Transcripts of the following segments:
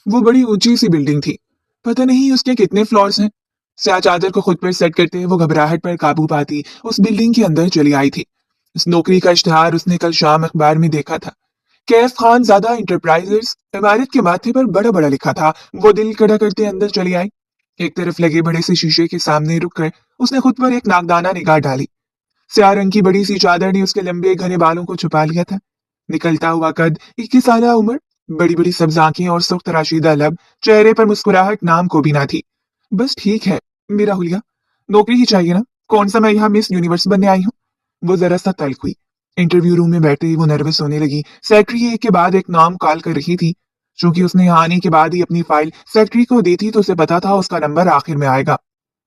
वो बड़ी ऊंची सी बिल्डिंग थी। पता नहीं उसके कितने फ्लोर्स हैं। स्याह चादर को खुद पर सेट करते वो घबराहट पर काबू पाती उस बिल्डिंग के अंदर चली आई थी। इस नौकरी का इश्तिहार उसने कल शाम अखबार में देखा था। कैफ खान ज्यादा इंटरप्राइजेस इमारत के माथे पर बड़ा बड़ा लिखा था। वो दिल खड़ा करते अंदर चली आई। एक तरफ लगे बड़े से शीशे के सामने रुककर उसने खुद पर एक नाकदाना निगाह डाली। स्याह रंग की बड़ी सी चादर ने उसके लंबे घने बालों को छुपा लिया था। निकलता हुआ कद, 21 साल उम्र, बड़ी बड़ी सब्ज आंखें और सख्त तराशीदा लब, चेहरे पर मुस्कुराहट नाम को भी ना थी। बस ठीक है मेरा हुलिया, नौकरी ही चाहिए ना, कौन सा मैं यहाँ मिस यूनिवर्स बनने आई हूँ। वो जरा सा तल्ख हुई। इंटरव्यू रूम में बैठे ही वो नर्वस होने लगी। सेक्रेटरी एक के बाद एक नाम कॉल कर रही थी। क्योंकि उसने यहाँ आने के बाद ही अपनी फाइल सेक्रेटरी को दी थी तो उसे पता था उसका नंबर आखिर में आएगा।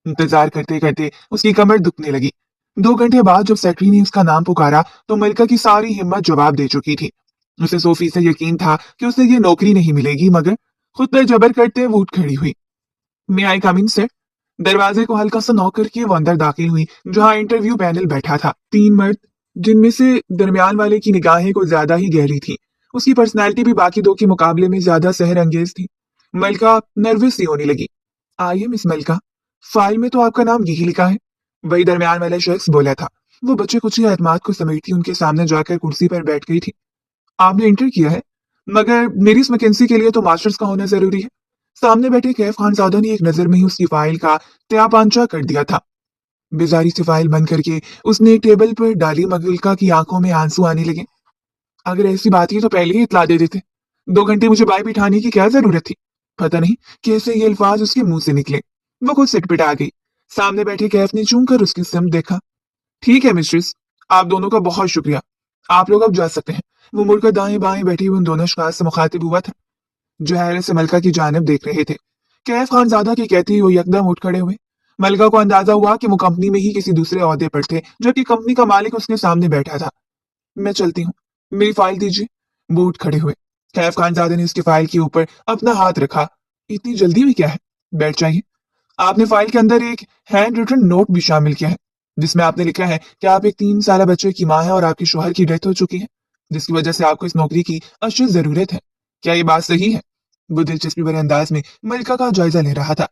इंतजार करते करते उसकी कमर दुखने लगी। 2 घंटे बाद जब सेक्रेटरी ने उसका नाम पुकारा तो मलिका की सारी हिम्मत जवाब दे चुकी थी। उसे 100% यकीन था कि उसे ये नौकरी नहीं मिलेगी, मगर खुद पर जबर करते वो उठ खड़ी हुई। मैं आई कम इन सर। दरवाजे को हल्का सा नॉक करके वो अंदर दाखिल हुई, जहां इंटरव्यू पैनल बैठा था। 3 मर्द, जिनमें से दरमियान वाले की निगाहें कुछ ज्यादा ही गहरी थी। उसकी पर्सनैलिटी भी बाकी दो के मुकाबले में ज्यादा सहर अंगेज थी। मलिका नर्वस सी होने लगी। आइए मिस मलिका, फाइल में तो आपका नाम यही लिखा है। वही दरमियान वाला शख्स बोला था। वो बच्चे कुछ ही एतमाद को समेटती उनके सामने जाकर कुर्सी पर बैठ गई थी। आपने इंटर किया है, मगर मेरी इस वैकेंसी के लिए तो मास्टर्स का होना जरूरी है। सामने बैठे कैफ खानजादा ने एक नजर में ही उसकी फाइल का त्यापांचा कर दिया था। बेजारी से फाइल बंद करके उसने एक टेबल पर डाली, मगलिका की आंखों में आंसू आने लगे। अगर ऐसी बात ही तो पहले ही इतला दे देते। 2 घंटे मुझे बाई बिठाने की क्या जरूरत थी। पता नहीं कैसे ये अल्फाज उसके मुंह से निकले। वो खुद सिटपिटा गई। सामने बैठे कैफ ने चूम कर उसकी सिम देखा। ठीक है मिस्ट्रेस, आप दोनों का बहुत शुक्रिया। आप लोग अब जा सकते हैं। वो मुड़कर दाएं बाएं बैठी हुई उन दोनों अशखास से मुखातिब हुआ था, जो हैरत से मलका की जानिब देख रहे थे। कैफ खानजादा की कहती हुई वो यकदम उठ खड़े हुए। मलका को अंदाजा हुआ कि वो कंपनी में ही किसी दूसरे ओहदे पर थे, जबकि कंपनी का मालिक उसके सामने बैठा था। मैं चलती हूँ, मेरी फाइल दीजिए। वो उठ खड़े हुए। कैफ खानजादे ने उसकी फाइल के ऊपर अपना हाथ रखा। इतनी जल्दी में क्या है, बैठ जाइए। आपने फाइल के अंदर एक हैंड रिटन नोट भी शामिल किया है, जिसमें आपने लिखा है कि आप एक 3 साल बच्चे की मां हैं और आपके शोहर की डेथ हो चुकी है, जिसकी वजह से आपको इस नौकरी की अशद जरूरत है। क्या ये बात सही है। वो दिलचस्पी भरे अंदाज में मलिका का जायजा ले रहा था।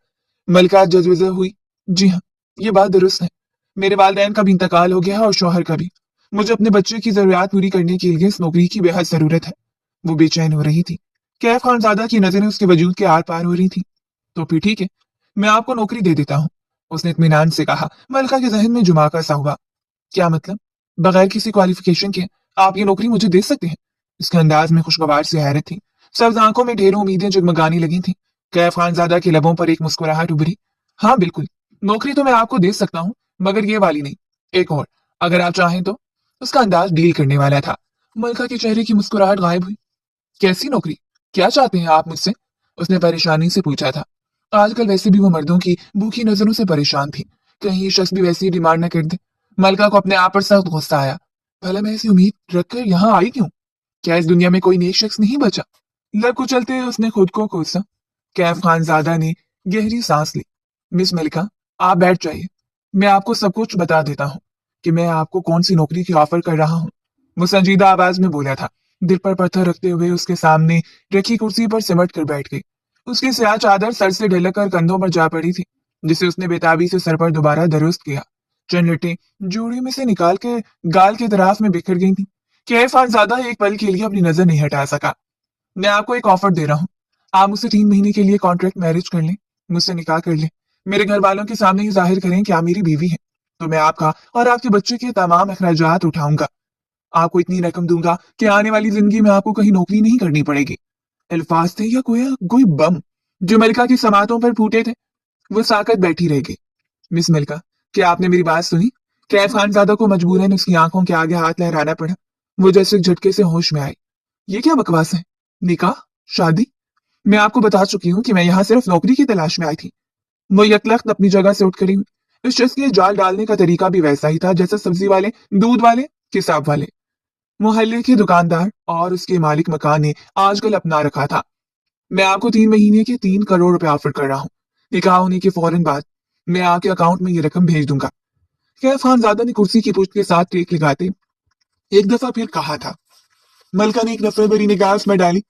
मलिका जज्बा हुई। जी हाँ, ये बात दुरुस्त है। मेरे वालिदैन का भी इंतकाल हो गया है और शोहर का भी। मुझे अपने बच्चे की जरूरियात पूरी करने के लिए इस नौकरी की बेहद जरूरत है। वो बेचैन हो रही थी। कैफ खानजादा की नजरें उसके वजूद के आर पार हो रही थी। तो फिर ठीक है, मैं आपको नौकरी दे देता हूँ, उसने इत्मीनान से कहा। मलका के जहन में जुमाका सा हुआ। क्या मतलब, बगैर किसी क्वालिफिकेशन के आप ये नौकरी मुझे दे सकते हैं। इसके अंदाज में खुशगवार सी हैरत थी। सब्ज आंखों में ढेरों उम्मीदें जगमगाने लगी थी। कैफ खानजादा के लबों पर एक मुस्कुराहट उभरी। हाँ बिल्कुल, नौकरी तो मैं आपको दे सकता हूँ, मगर ये वाली नहीं, एक और, अगर आप चाहें तो। उसका अंदाज डील करने वाला था। मलका के चेहरे की मुस्कुराहट गायब हुई। कैसी नौकरी, क्या चाहते हैं आप मुझसे, उसने परेशानी से पूछा था। आजकल वैसे भी वो मर्दों की भूखी नजरों से परेशान थी। कहीं ये शख्स भी वैसी ही डिमांड न कर दे। मलका को अपने आप पर सख्त गुस्सा आया। भला मैं ऐसी उम्मीद रखकर यहाँ आई क्यों। क्या इस दुनिया में कोई नेक शख्स नहीं बचा। लब कुचलते उसने खुद को कोसा। कैफ खानजादा ने गहरी सांस ली। मिस मलिका, आप बैठ जाइए। मैं आपको सब कुछ बता देता हूँ कि मैं आपको कौन सी नौकरी की ऑफर कर रहा हूँ, वो संजीदा आवाज में बोला था। दिल पर पत्थर रखते हुए उसके सामने रखी कुर्सी पर सिमट कर बैठ गई। उसकी स्याह चादर सर से ढलक कर कंधों पर जा पड़ी थी, जिसे उसने बेताबी से सर पर दोबारा दुरुस्त किया। चंद लटें जोड़ी में से निकाल के गाल के तराफ में बिखर गई थी। कैफ खानजादा एक पल के लिए अपनी नजर नहीं हटा सका। मैं आपको एक ऑफर दे रहा हूँ, आप मुझसे 3 महीने के लिए कॉन्ट्रैक्ट मैरिज कर लें, मुझसे निकाह कर लें, मेरे घर वालों के सामने ही जाहिर करें कि आप मेरी बीवी हैं, तो मैं आपका और आपके बच्चे के तमाम अखराजात उठाऊंगा। आपको इतनी रकम दूंगा कि आने वाली जिंदगी में आपको कहीं नौकरी नहीं करनी पड़ेगी। अल्फाज थे या कोई कोई बम जो मलिका की समातों पर फूटे थे। वो साकत बैठी रह गई। मिस मलिका, क्या आपने मेरी बात सुनी। कैफ खानजादा को मजबूरन उसकी आंखों के आगे हाथ लहराना पड़ा। वो जैसे एक झटके से होश में आई। ये क्या बकवास है, निकाह, शादी। मैं आपको बता चुकी हूँ कि मैं यहाँ सिर्फ नौकरी की तलाश में आई थी। वो यकलख्त अपनी जगह से उठ खड़ी हुई। इस शख्स के जाल डालने का तरीका भी वैसा ही था जैसा सब्जी वाले, दूध वाले, किसाब वाले, मोहल्ले के दुकानदार और उसके मालिक मकान ने आजकल अपना रखा था। मैं आपको 3 महीने के 3 करोड़ रुपए ऑफर कर रहा हूँ। निकाह होने के फौरन बाद मैं आपके अकाउंट में ये रकम भेज दूंगा। कैफ खानजादा ने कुर्सी की पुष्ट के साथ टेक लगाते एक दफा फिर कहा था। मलका ने एक नफरत भरी निगाह उसमें डाली।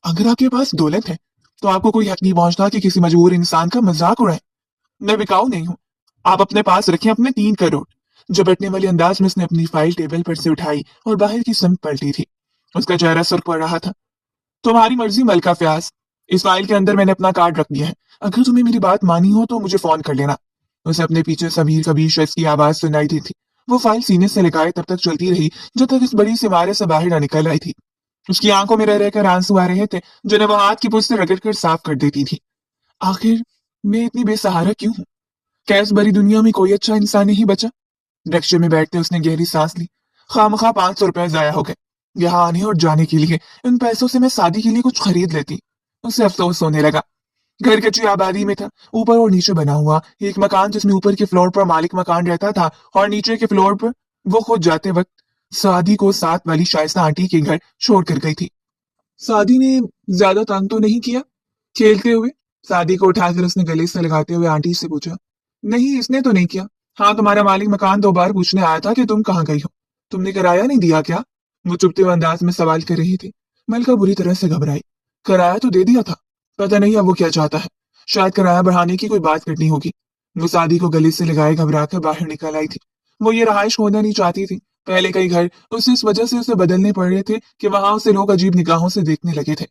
अगर आपके पास दौलत है तो आपको कोई हक नहीं पहुंचता कि किसी मजबूर इंसान का मजाक उड़ाए। मैं बिकाऊ नहीं हूँ। आप अपने पास रखें अपने 3 करोड़। झपटने वाले अंदाज में उसने अपनी फाइल टेबल पर से उठाई और बाहर की समत पलटी थी। उसका चेहरा सुर्ख पड़ रहा था। तुम्हारी मर्जी मलका फयाज। इस फाइल के अंदर मैंने अपना कार्ड रख दिया है। अगर तुम्हें मेरी बात मानी हो तो मुझे फोन कर लेना। उसे अपने पीछे समीर कबीर शख्स की आवाज सुनाई दी थी। वो फाइल सीने से लगाए तब तक चलती रही जब तक इस बड़ी सी इमारत से बाहर न निकल आई थी। उसकी आंखों में रह रहकर आंसू आ रहे थे जिन्हें वो हाथ की पुष्ट से रगड़ कर साफ कर देती थी। आखिर मैं इतनी बेसहारा क्यों हूँ? क्या इस बड़ी दुनिया में कोई अच्छा इंसान नहीं बचा? रिक्शे में बैठते उसने गहरी सांस ली। खामखा 500 रुपए जाया हो गए यहाँ आने और जाने के लिए। इन पैसों से मैं शादी के लिए कुछ खरीद लेती। उसे अफसोस होने लगा। घर कच्ची आबादी में था, ऊपर और नीचे बना हुआ एक मकान जिसमें ऊपर के फ्लोर पर मालिक मकान रहता था और नीचे के फ्लोर पर वो खुद जाते वक्त शादी को साथ वाली शाइस्ता आंटी के घर छोड़ कर गई थी। शादी ने ज्यादा तंग तो नहीं किया? खेलते हुए शादी को उठाकर उसने गले से लगाते हुए आंटी से पूछा। नहीं, इसने तो नहीं किया। हाँ, तुम्हारा मालिक मकान 2 बार पूछने आया था कि तुम कहाँ गई हो। तुमने किराया नहीं दिया क्या? वो चुपते हुए अंदाज में सवाल कर रही थी। मलका बुरी तरह से घबराई। किराया तो दे दिया था। पता नहीं अब वो क्या चाहता है। शायद किराया बढ़ाने की कोई बात करनी होगी। वो शादी को गले से लगाए घबरा कर बाहर निकल आई थी। वो ये रहाइश होना नहीं चाहती थी। पहले कई घर उसे इस वजह से उसे बदलने पड़ रहे थे कि वहां उसे लोग अजीब निगाहों से देखने लगे थे।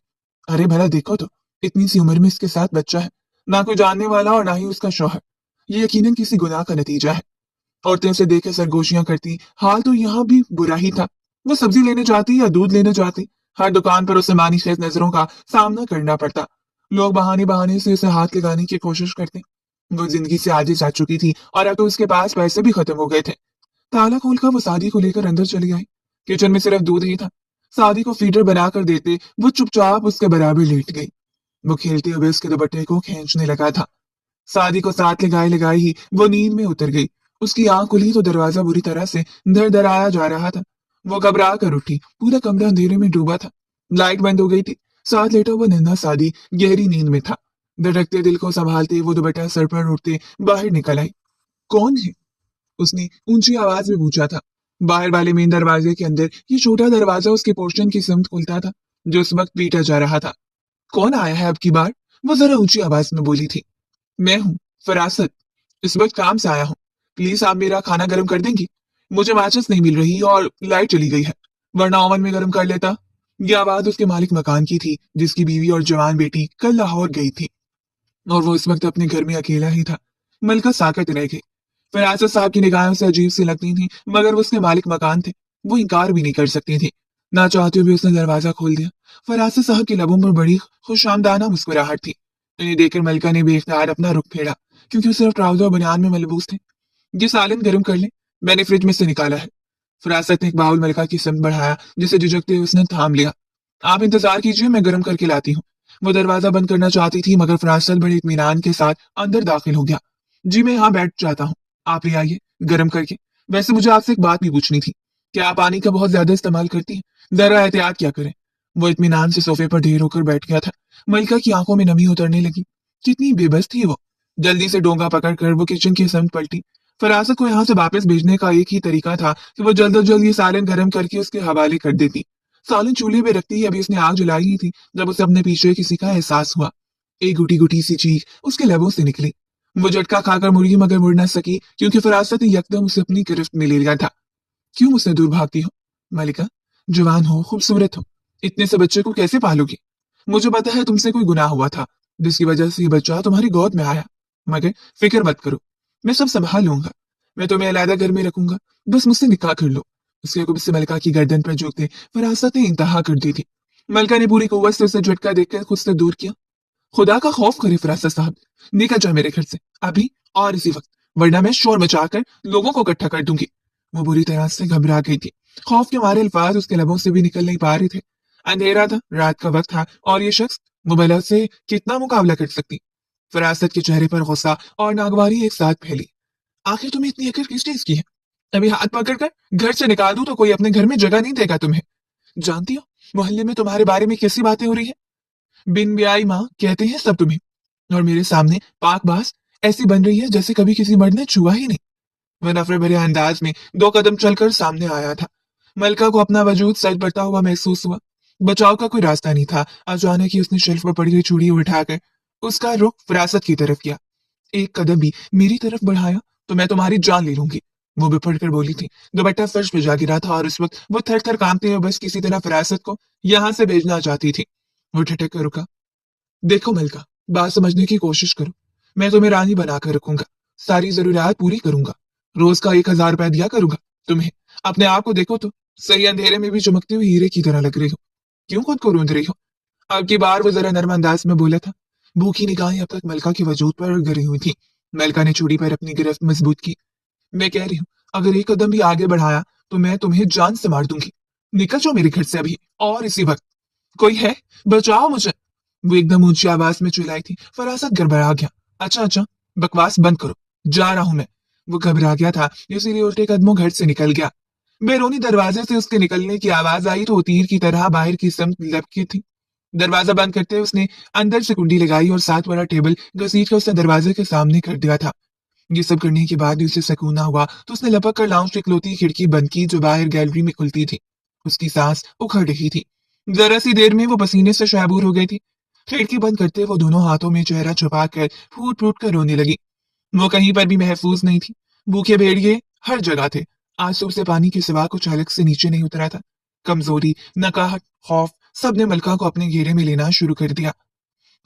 अरे भला देखो तो, इतनी सी उम्र में इसके साथ बच्चा है। ना कोई जानने वाला और ना ही उसका शौहर। ये यकीनन किसी गुनाह का नतीजा है। औरतें उसे देख के सरगोशियां करती। हाल तो यहाँ भी बुरा ही था। वो सब्जी लेने जाती या दूध लेने जाती, हर दुकान पर उसे मानी खेज नजरों का सामना करना पड़ता। लोग बहाने बहाने से उसे हाथ लगाने की कोशिश करते। वो जिंदगी से आगे जा चुकी थी और अब तो उसके पास पैसे भी खत्म हो गए थे। ताला खोलकर वो शादी को लेकर अंदर चली आई। किचन में सिर्फ दूध ही था। शादी को फीडर बनाकर देते वो चुपचाप उसके बराबर लेट गई। वो खेलते हुए उसके दुपट्टे को खींचने लगा था। शादी को साथ लगाए लगाए ही वो नींद में उतर गई। उसकी आंख खुली तो दरवाजा बुरी तरह से धर धराया जा रहा था। वो घबरा कर उठी। पूरा कमरा अंधेरे में डूबा था। लाइट बंद हो गई थी। साथ लेटा हुआ नन्हा शादी गहरी नींद में था। धड़कते दिल को संभालते वो दुपट्टा सर पर उठते बाहर निकल आई। कौन है? उसने ऊंची आवाज में पूछा था। बाहर वाले मेन दरवाजे के अंदर ये छोटा दरवाजा उसके पोर्शन की सिमत खुलता था जो उस वक्त पीटा जा रहा था। कौन आया है अब की बार? वो जरा ऊंची आवाज में बोली थी। मैं हूँ, फरासत। इस वक्त काम से आया हूँ। प्लीज आप मेरा खाना गर्म कर देंगी? मुझे माचिस नहीं मिल रही और लाइट चली गई है, वरना ओवन में गर्म कर लेता। ये आवाज उसके मालिक मकान की थी जिसकी बीवी और जवान बेटी कल लाहौर गई थी और वो इस वक्त अपने घर में अकेला ही था। मलका साकत रह गई। फरासत साहब की निगाहें उसे अजीब सी लगती थी मगर वो उसके मालिक मकान थे। वो इनकार भी नहीं कर सकती थी। ना चाहते हुए उसने दरवाजा खोल दिया। फरासत साहब के लबों पर बड़ी खुशामदाना मुस्कुराहट थी। इन्हें देखकर मलका ने बेख्तियार अपना रुख फेरा क्योंकि वो सिर्फ ट्राउजर और बनियान में मलबूस थे। ये सालन गर्म कर ले, मैंने फ्रिज में से निकाला है। फरासत ने एक बाउल मलका की सिमत बढ़ाया जिसे झिझकते हुए उसने थाम लिया। आप इंतजार कीजिए, मैं गर्म करके लाती हूँ। वो दरवाजा बंद करना चाहती थी मगर फरासत बड़े इत्मीनान के साथ अंदर दाखिल हो गया। जी मैं यहाँ बैठ जाता हूँ, आप ले आइए गर्म करके। वैसे मुझे आपसे एक बात भी पूछनी थी। क्या आप पानी का बहुत ज्यादा इस्तेमाल करती हैं? जरा एहतियात क्या करें। वो इत्मीनान से सोफे पर ढेर होकर बैठ गया था। मलिका की आंखों में नमी उतरने लगी। कितनी बेबस थी वो। जल्दी से डोंगा पकड़कर वो किचन की समत पलटी। फरासत को यहाँ से वापस भेजने का एक ही तरीका था कि वो जल्द अज जल्द ये सालन गर्म करके उसके हवाले कर देती। सालन चूल्हे पे रखती ही अभी उसने आग जलाई ही थी जब उसे अपने पीछे किसी का एहसास हुआ। एक गुटी गुटी सी चीख उसके लबों से निकली। वो झटका खाकर मुड़ी मगर मुड़ न सकी क्योंकि फरासत ने यकदम उसे अपनी गिरफ्त में ले लिया था। क्यों मुझसे दूर भागती हो? मलिका, जवान हो, खूबसूरत हो, इतने से बच्चे को कैसे पालोगी? मुझे पता है तुमसे कोई गुनाह हुआ था जिसकी वजह से ये बच्चा तुम्हारी गोद में आया, मगर फिक्र मत करो, मैं सब संभाल लूंगा। मैं तुम्हें अलहदा घर में रखूंगा, बस मुझसे निकाह कर लो। उसके गुस्से मलिका की गर्दन पर झुकते फरासत ने इंतहा कर दी थी। मलिका ने पूरी कुव्वत से उसे झटका देकर खुद से दूर किया। खुदा का खौफ करे फरासत साहब, निकल जाओ मेरे घर से अभी और इसी वक्त, वरना मैं शोर मचाकर लोगों को इकट्ठा कर दूंगी। वो बुरी तरह से घबरा गई थी। खौफ के मारे अल्फाज उसके लबों से भी निकल नहीं पा रहे थे। अंधेरा था, रात का वक्त था और ये शख्स मुबला से कितना मुकाबला कर सकती। फरासत के चेहरे पर गुस्सा और नागवारी एक साथ फैली। आखिर तुम्हें इतनी अकड़ किस चीज की है? अभी हाथ पकड़कर घर से निकाल दूं तो कोई अपने घर में जगह नहीं देगा तुम्हें। जानती हो मोहल्ले में तुम्हारे बारे में कैसी बातें हो रही है? बिन ब्याई माँ कहते हैं सब तुम्हें, और मेरे सामने पाकबाज ऐसी बन रही है जैसे कभी किसी मर्द ने छुआ ही नहीं। वह नफरत भरे अंदाज में 2 कदम चलकर सामने आया था। मलका को अपना वजूद सच बढ़ता हुआ महसूस हुआ। बचाव का कोई रास्ता नहीं था। अचानक ही उसने शेल्फ पर पड़ी हुई चूड़ी उठाकर उसका रुख विरासत की तरफ किया। एक कदम भी मेरी तरफ बढ़ाया तो मैं तुम्हारी जान ले लूंगी, वो बिफर कर बोली थी। दुपट्टा फर्श पे जा गिरा था और उस वक्त वो थर थर कांपते हुए बस किसी तरह विरासत को यहाँ से भेजना चाहती थी। वो ठिठक कर रुका। देखो मलका, बात समझने की कोशिश करो। मैं तुम्हें रानी बनाकर रखूंगा, सारी जरूरियात पूरी करूंगा, रोज का 1,000 रुपया दिया करूंगा तुम्हें। अपने आप को देखो तो, सही अंधेरे में भी चमकते हुए हीरे की तरह लग रही हो। क्यों खुद को रूंध रही हो? अब की बार वो जरा नर्म अंदाज में बोला था। भूखी निगाहें अब तक मलका के वजूद पर गिरी हुई थी। मलका ने चूड़ी पर अपनी गिरफ्त मजबूत की। मैं कह रही हूँ, अगर एक कदम भी आगे बढ़ाया तो मैं तुम्हें जान से मार दूंगी। निकल जाओ मेरे घर से अभी, और इसी वक्त। कोई है? बचाओ मुझे, वो एकदम ऊंची आवाज में चिल्लाई थी। फरासत गड़बड़ा गया। अच्छा अच्छा, बकवास बंद करो, जा रहा हूं मैं। वो घबरा गया था, इसीलिए उल्टे कदमों घर से निकल गया। बैरूनी दरवाजे से उसके निकलने की आवाज आई तो वो तीर की तरह बाहर की समत लपकी थी। दरवाजा बंद करते हुए उसने अंदर से कुंडी लगाई और साथ वाला टेबल घसीट कर उसने दरवाजे के सामने कर दिया था। ये सब करने के बाद भी उसे सुकून ना हुआ तो उसने लपक कर लाउंज की इकलौती खिड़की बंद की जो बाहर गैलरी में खुलती थी। उसकी सांस उखड़ रही थी। जरा सी देर में वो पसीने से शहबूर हो गई थी। खिड़की बंद करते वो दोनों हाथों में चेहरा छुपा कर फूट फूट कर रोने लगी। वो कहीं पर भी महफूज नहीं थी। भूखे भेड़िए हर जगह थे। आंसू से पानी के सिवा कुछ अलग से नीचे नहीं उतरा था। कमजोरी, नकाहट, खौफ सबने मलका को अपने घेरे में लेना शुरू कर दिया।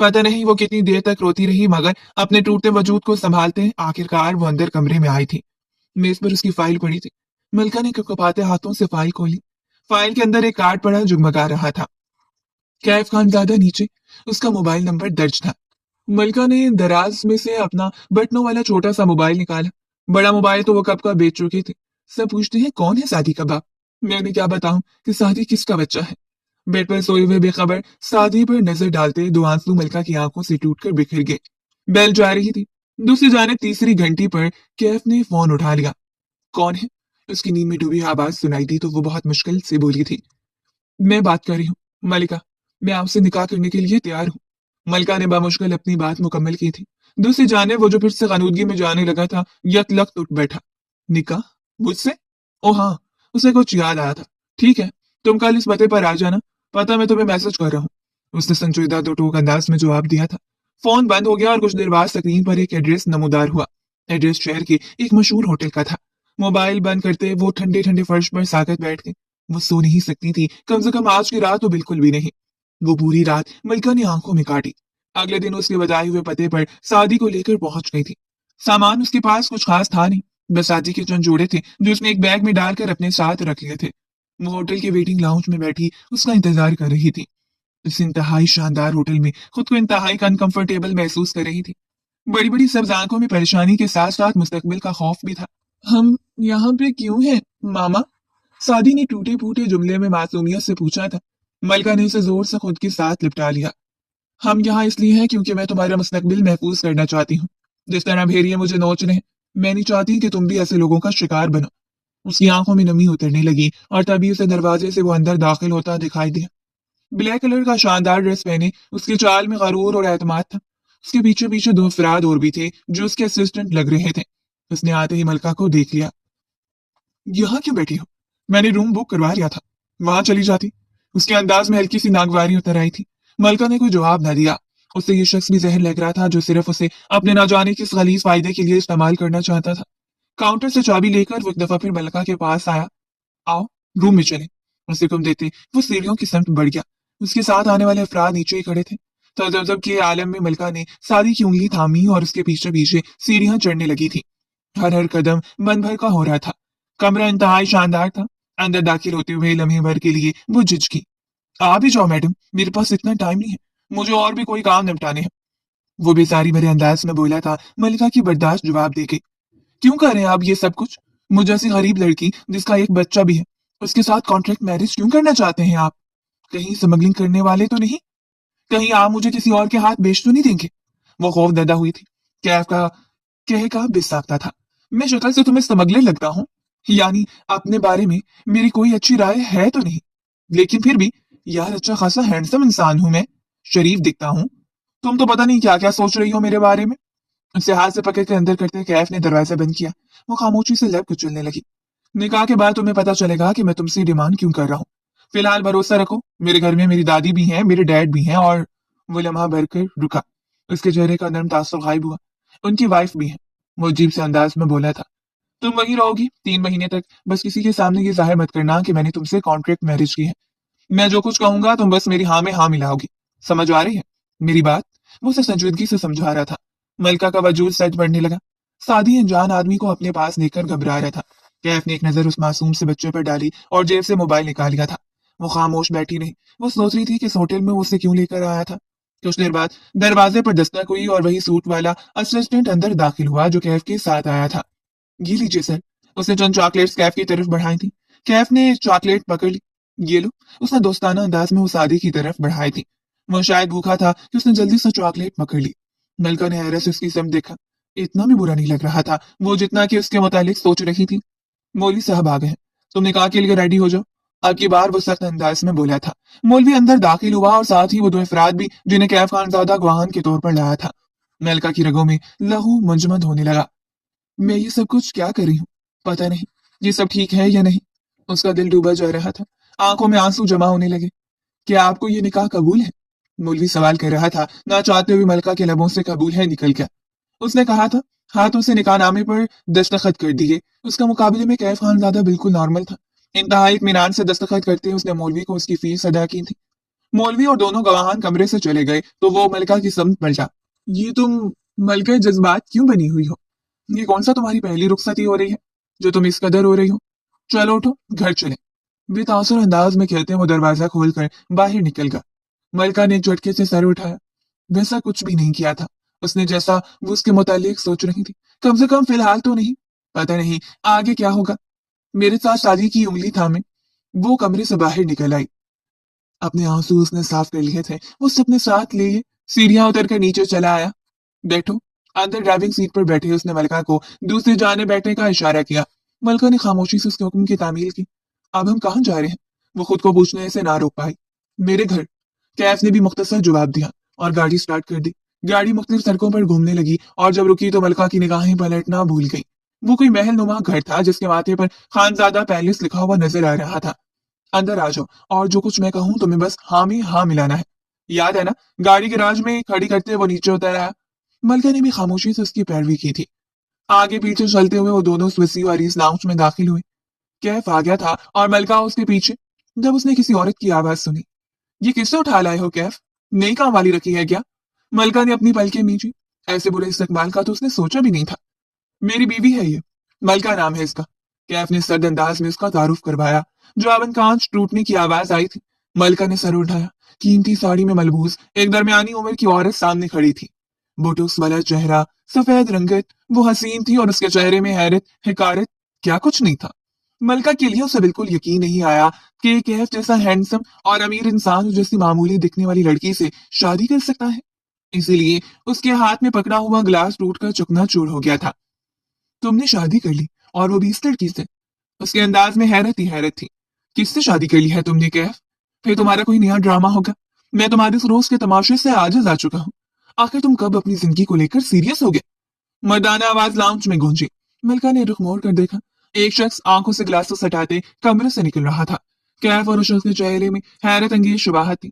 पता नहीं वो कितनी देर तक रोती रही, मगर अपने टूटते वजूद को संभालते आखिरकार वो अंदर कमरे में आई थी। मेज पर उसकी फाइल पड़ी थी। मलका ने कपकपाते हाथों से फाइल खोली। फाइल के अंदर एक कार्ड पड़ा जुगमगा रहा था। कैफ खानजादा नीचे उसका मोबाइल नंबर दर्ज था। मलका ने दराज में से अपना बटनों वाला छोटा सा मोबाइल निकाला। बड़ा मोबाइल तो वो कब का बेच चुके थे। सब पूछते हैं कौन है सादी का बाप। मैंने क्या बताऊं कि सादी किसका बच्चा है। बेड पर सोए हुए बेखबर सादी पर नजर डालते दो आंसू मलका की आंखों से टूटकर बिखर गए। बेल जा रही थी। दूसरी जाने तीसरी घंटी पर कैफ ने फोन उठा लिया। कौन है? उसकी नींद में डूबी आवाज सुनाई दी तो वो बहुत मुश्किल से बोली थी। मैं बात कर रही हूँ मलिका, मैं आपसे निकाह करने के लिए तैयार हूँ। मलका ने बामुश्किल अपनी बात मुकम्मल की थी। दूसरी जाने वो जो फिर से गनूदगी में जाने लगा था, यकलख्त उठ बैठा। निकाह? मुझसे? ओ हाँ, उसे कुछ याद आया था। ठीक है, तुम कल इस पते पर आ जाना। पता मैं तुम्हें मैसेज कर रहा हूँ, उसने संजीदा दो टूक अंदाज में जवाब दिया था। फोन बंद हो गया और कुछ देर बाद स्क्रीन पर एक एड्रेस नमूदार हुआ। एड्रेस शहर के एक मशहूर होटल का था। मोबाइल बंद करते वो ठंडे ठंडे फर्श पर साकत बैठ गई। वो सो नहीं सकती थी, कम से कम आज की रात तो बिल्कुल भी नहीं। वो पूरी रात मलका ने आंखों में काटी। अगले दिन उसके बताए हुए पते पर शादी को लेकर पहुंच गई थी। सामान उसके पास कुछ खास था नहीं, बस शादी के चंद जोड़े थे जो उसने एक बैग में डालकर अपने साथ रख लिए थे। वो होटल के वेटिंग लाउंज में बैठी उसका इंतजार कर रही थी। इस इंतहाई शानदार होटल में खुद को इंतहाई अनकंफर्टेबल महसूस कर रही थी। बड़ी बड़ी सब्ज आंखों में परेशानी के साथ साथ मुस्तकबिल का खौफ भी था। हम यहाँ पे क्यों हैं मामा? सादी ने टूटे फूटे जुमले में मासूमियत से पूछा था। मलका ने उसे जोर से खुद के साथ लिपटा लिया। हम यहाँ इसलिए हैं क्योंकि मैं तुम्हारा मुस्तकबिल महफूज करना चाहती हूँ। जिस तरह भेड़िए मुझे नोच रहे हैं, मैं नहीं चाहती कि तुम भी ऐसे लोगों का शिकार बनो। उसकी आंखों में नमी उतरने लगी और तभी उसे दरवाजे से वो अंदर दाखिल होता दिखाई दिया। ब्लैक कलर का शानदार ड्रेस पहने उसकी चाल में गरूर और एतमाद था। उसके पीछे पीछे दो अफराद और भी थे जो उसके असिस्टेंट लग रहे थे। उसने आते ही मलका को देख लिया। यहाँ क्यों बैठी हो? मैंने रूम बुक करवा लिया था, वहां चली जाती। उसके अंदाज में हल्की सी नागवारी उतर आई थी। मलका ने कोई जवाब न दिया। उसे ये शख्स भी जहर लग रहा था जो सिर्फ उसे अपने ना जाने किस गलीज फायदे के लिए इस्तेमाल करना चाहता था। काउंटर से चाबी लेकर वो एक दफा फिर मलका के पास आया। आओ, रूम में चले, उसे हुक्म देते वो सीढ़ियों की समत बढ़ गया। उसके साथ आने वाले अफराद नीचे ही खड़े थे। तजब के आलम में मलका ने सादी की उंगली थामी और उसके पीछे पीछे सीढ़ियां चढ़ने लगी थी। हर हर कदम मन भर का हो रहा था। कमरा इंतहाई शानदार था। अंदर दाखिल होते हुए लम्हे भर के लिए वो झिझकी। आ भी जाओ मैडम, मेरे पास इतना टाइम नहीं है, मुझे और भी कोई काम निपटाने हैं, वो बेसारी भरे अंदाज में बोला था। मलिका की बर्दाश्त जवाब देके। क्यों कर रहे हैं आप ये सब कुछ? मुझ जैसी गरीब लड़की जिसका एक बच्चा भी है, उसके साथ कॉन्ट्रैक्ट मैरिज क्यों करना चाहते हैं आप? कहीं स्मगलिंग करने वाले तो नहीं? कहीं आप मुझे किसी और के हाथ बेच तो नहीं देंगे? वो खौफ ददा हुई थी। कैफ का कह का बिस्साता था। मैं शक्ल से तुम्हें स्मगलर लगता हूँ? यानी अपने बारे में मेरी कोई अच्छी राय है तो नहीं? लेकिन फिर भी यार अच्छा खासा हैंडसम इंसान हूं मैं, शरीफ दिखता हूँ। तुम तो पता नहीं क्या क्या सोच रही हो मेरे बारे में। उसे हाथ से पकड़ के अंदर करते कैफ ने दरवाजा बंद किया। वो खामोशी से लब कुचलने लगी। निकाह के बाद तुम्हें पता चलेगा कि मैं तुमसे डिमांड क्यों कर रहा हूँ। फिलहाल भरोसा रखो, मेरे घर में मेरी दादी भी हैं, मेरे डैड भी हैं। और वो लम्हा भरकर रुका। उसके चेहरे का नर्म तासुर गायब हुआ। उनकी वाइफ भी है। वो अजीब से अंदाज में बोला था, तुम वहीं रहोगी 3 महीने तक। बस किसी के सामने ये जाहिर मत करना कि मैंने तुमसे कॉन्ट्रैक्ट मैरिज की है। मैं जो कुछ कहूंगा तुम बस मेरी हाँ में हाँ मिलाओगी। समझ आ रही है मेरी बात? वो उसे संजीदगी से समझा रहा था। मलका का वजूद सच बढ़ने लगा। सादी अनजान आदमी को अपने पास देखकर घबरा रहा था। कैफ ने एक नजर उस मासूम से बच्चे पर डाली और जेब से मोबाइल निकाल लिया था। वो खामोश बैठी रही। वो सोच रही थी कि इस होटल में वो उसे क्यों लेकर आया था। कुछ देर बाद दरवाजे पर दस्तक हुई और वही सूट वाला असिस्टेंट अंदर दाखिल हुआ जो कैफ के साथ आया था। ये लीजिए सर। उसने चंद चॉकलेट्स कैफ की तरफ बढ़ाई थी। कैफ ने चॉकलेट पकड़ ली। ये लो। उसने दोस्ताना अंदाज में वो सादी की तरफ बढ़ाई थी। वो शायद भूखा था कि उसने जल्दी से चॉकलेट पकड़ ली। मलका ने हैरत से उसकी समझ देखा। इतना भी बुरा नहीं लग रहा था वो जितना कि उसके मुतालिक सोच रही थी। मौलवी साहब आ गए हैं। तुम निकाह के लिए रेडी हो जाओ। अब की बार वो सख्त अंदाज में बोला था। मौलवी अंदर दाखिल हुआ और साथ ही वो दो अफराद भी जिन्हें कैफ खानजादा गवाहान के तौर पर लाया था। मलका की रगों में लहू मुंजमद होने लगा। मैं ये सब कुछ क्या कर रही हूँ? पता नहीं ये सब ठीक है या नहीं। उसका दिल डूबा जा रहा था। आंखों में आंसू जमा होने लगे। क्या आपको ये निकाह कबूल है? मौलवी सवाल कर रहा था। ना चाहते हुए मलका के लबों से कबूल है निकल गया। उसने कहा था। हाथों से निकाहनामे पर दस्तखत कर दिए। उसका मुकाबले में कैफ खानजादा बिल्कुल नॉर्मल था। इंतहाई इत्मीनान से दस्तखत करते उसने मौलवी को उसकी फीस अदा की थी। मौलवी और दोनों गवाहान कमरे से चले गए तो वो मलका की समत पलटा। ये तुम मलका जज्बात क्यों बनी हुई हो? ये कौन सा तुम्हारी पहली रुखसती हो रही है जो तुम इस कदर हो रही हो? चलो उठो घर चले। बेतासुर अंदाज में कहते वो दरवाजा खोलकर बाहर निकल गया। मलका ने एक झटके से सर उठाया। वैसा कुछ भी नहीं किया था उसने जैसा वो उसके मुतालिक सोच रही थी। कम से कम फिलहाल तो नहीं। पता नहीं आगे क्या होगा। मेरे साथ शादी की उंगली थामे वो कमरे से बाहर निकल आई। अपने आंसू उसने साफ कर लिए थे। वो उसे अपने साथ लिए सीढ़ियां उतर कर नीचे चला आया। बैठो। अंदर ड्राइविंग सीट पर बैठे उसने मलका को दूसरी जाने बैठने का इशारा किया। मलका ने खामोशी से उसके हुक्म की तामील की। अब हम कहाँ जा रहे हैं? वो खुद को पूछने से ना रोक पाई। मेरे घर। कैफ ने भी मुख्तसर जवाब दिया और गाड़ी स्टार्ट कर दी। गाड़ी मुख्तलिफ सड़कों पर घूमने लगी और जब रुकी तो मलका की निगाहें पलटना भूल गई। वो कोई महल नुमा घर था जिसके माथे पर खानजादा पैलेस लिखा हुआ नजर आ रहा था। अंदर आ जाओ और जो कुछ मैं कहूं तुम्हें बस हाँ में हाँ मिलाना है। याद है ना? गाड़ी गैराज में खड़ी करते वो नीचे उतर आया। मलका ने भी खामोशी से उसकी पैरवी की थी। आगे पीछे चलते हुए वो दोनों स्विसी और इस लाउंज में दाखिल हुए। कैफ आ गया था और मलका उसके पीछे। जब उसने किसी औरत की आवाज सुनी। ये किससे उठा लाए हो कैफ? नई काम वाली रखी है क्या? मलका ने अपनी पलकें मींची। ऐसे बुरे इस्तेमाल का तो उसने सोचा भी नहीं था। मेरी बीवी है ये। मलका नाम है इसका। कैफ ने सर्द अंदाज में उसका तारुफ करवाया। जावन कांच टूटने की आवाज आई थी। मलका ने सर उठाया। कीमती साड़ी में मलबूस एक दरमियानी उम्र की औरत सामने खड़ी थी। बोटोक्स वाला चेहरा, सफेद रंगत। वो हसीन थी और उसके चेहरे में हैरत, हिकारत, क्या कुछ नहीं था। मलका के लिए उसे बिल्कुल यकीन नहीं आया कि कैफ जैसा हैंडसम और अमीर इंसान जैसी मामूली दिखने वाली लड़की से शादी कर सकता है। इसीलिए उसके हाथ में पकड़ा हुआ ग्लास टूटकर चकनाचूर हो गया था। तुमने शादी कर ली और वो भी इस लड़की से? उसके अंदाज में हैरत ही हैरत थी। किससे शादी कर ली है तुमने कैफ? फिर तुम्हारा कोई नया ड्रामा होगा। मैं तुम्हारे इस रोज के तमाशे से आजिज आ चुका हूँ। आखिर तुम कब अपनी जिंदगी को लेकर सीरियस हो गए? मर्दाना आवाज लाउंज में गूंजी। मलका ने रुख मोड़ कर देखा। एक शख्स आंखों से ग्लासेस हटाते कमरे से निकल रहा था। कैफ और उस शख्स के चेहरे में हैरत अंगेज शुबाहत थी।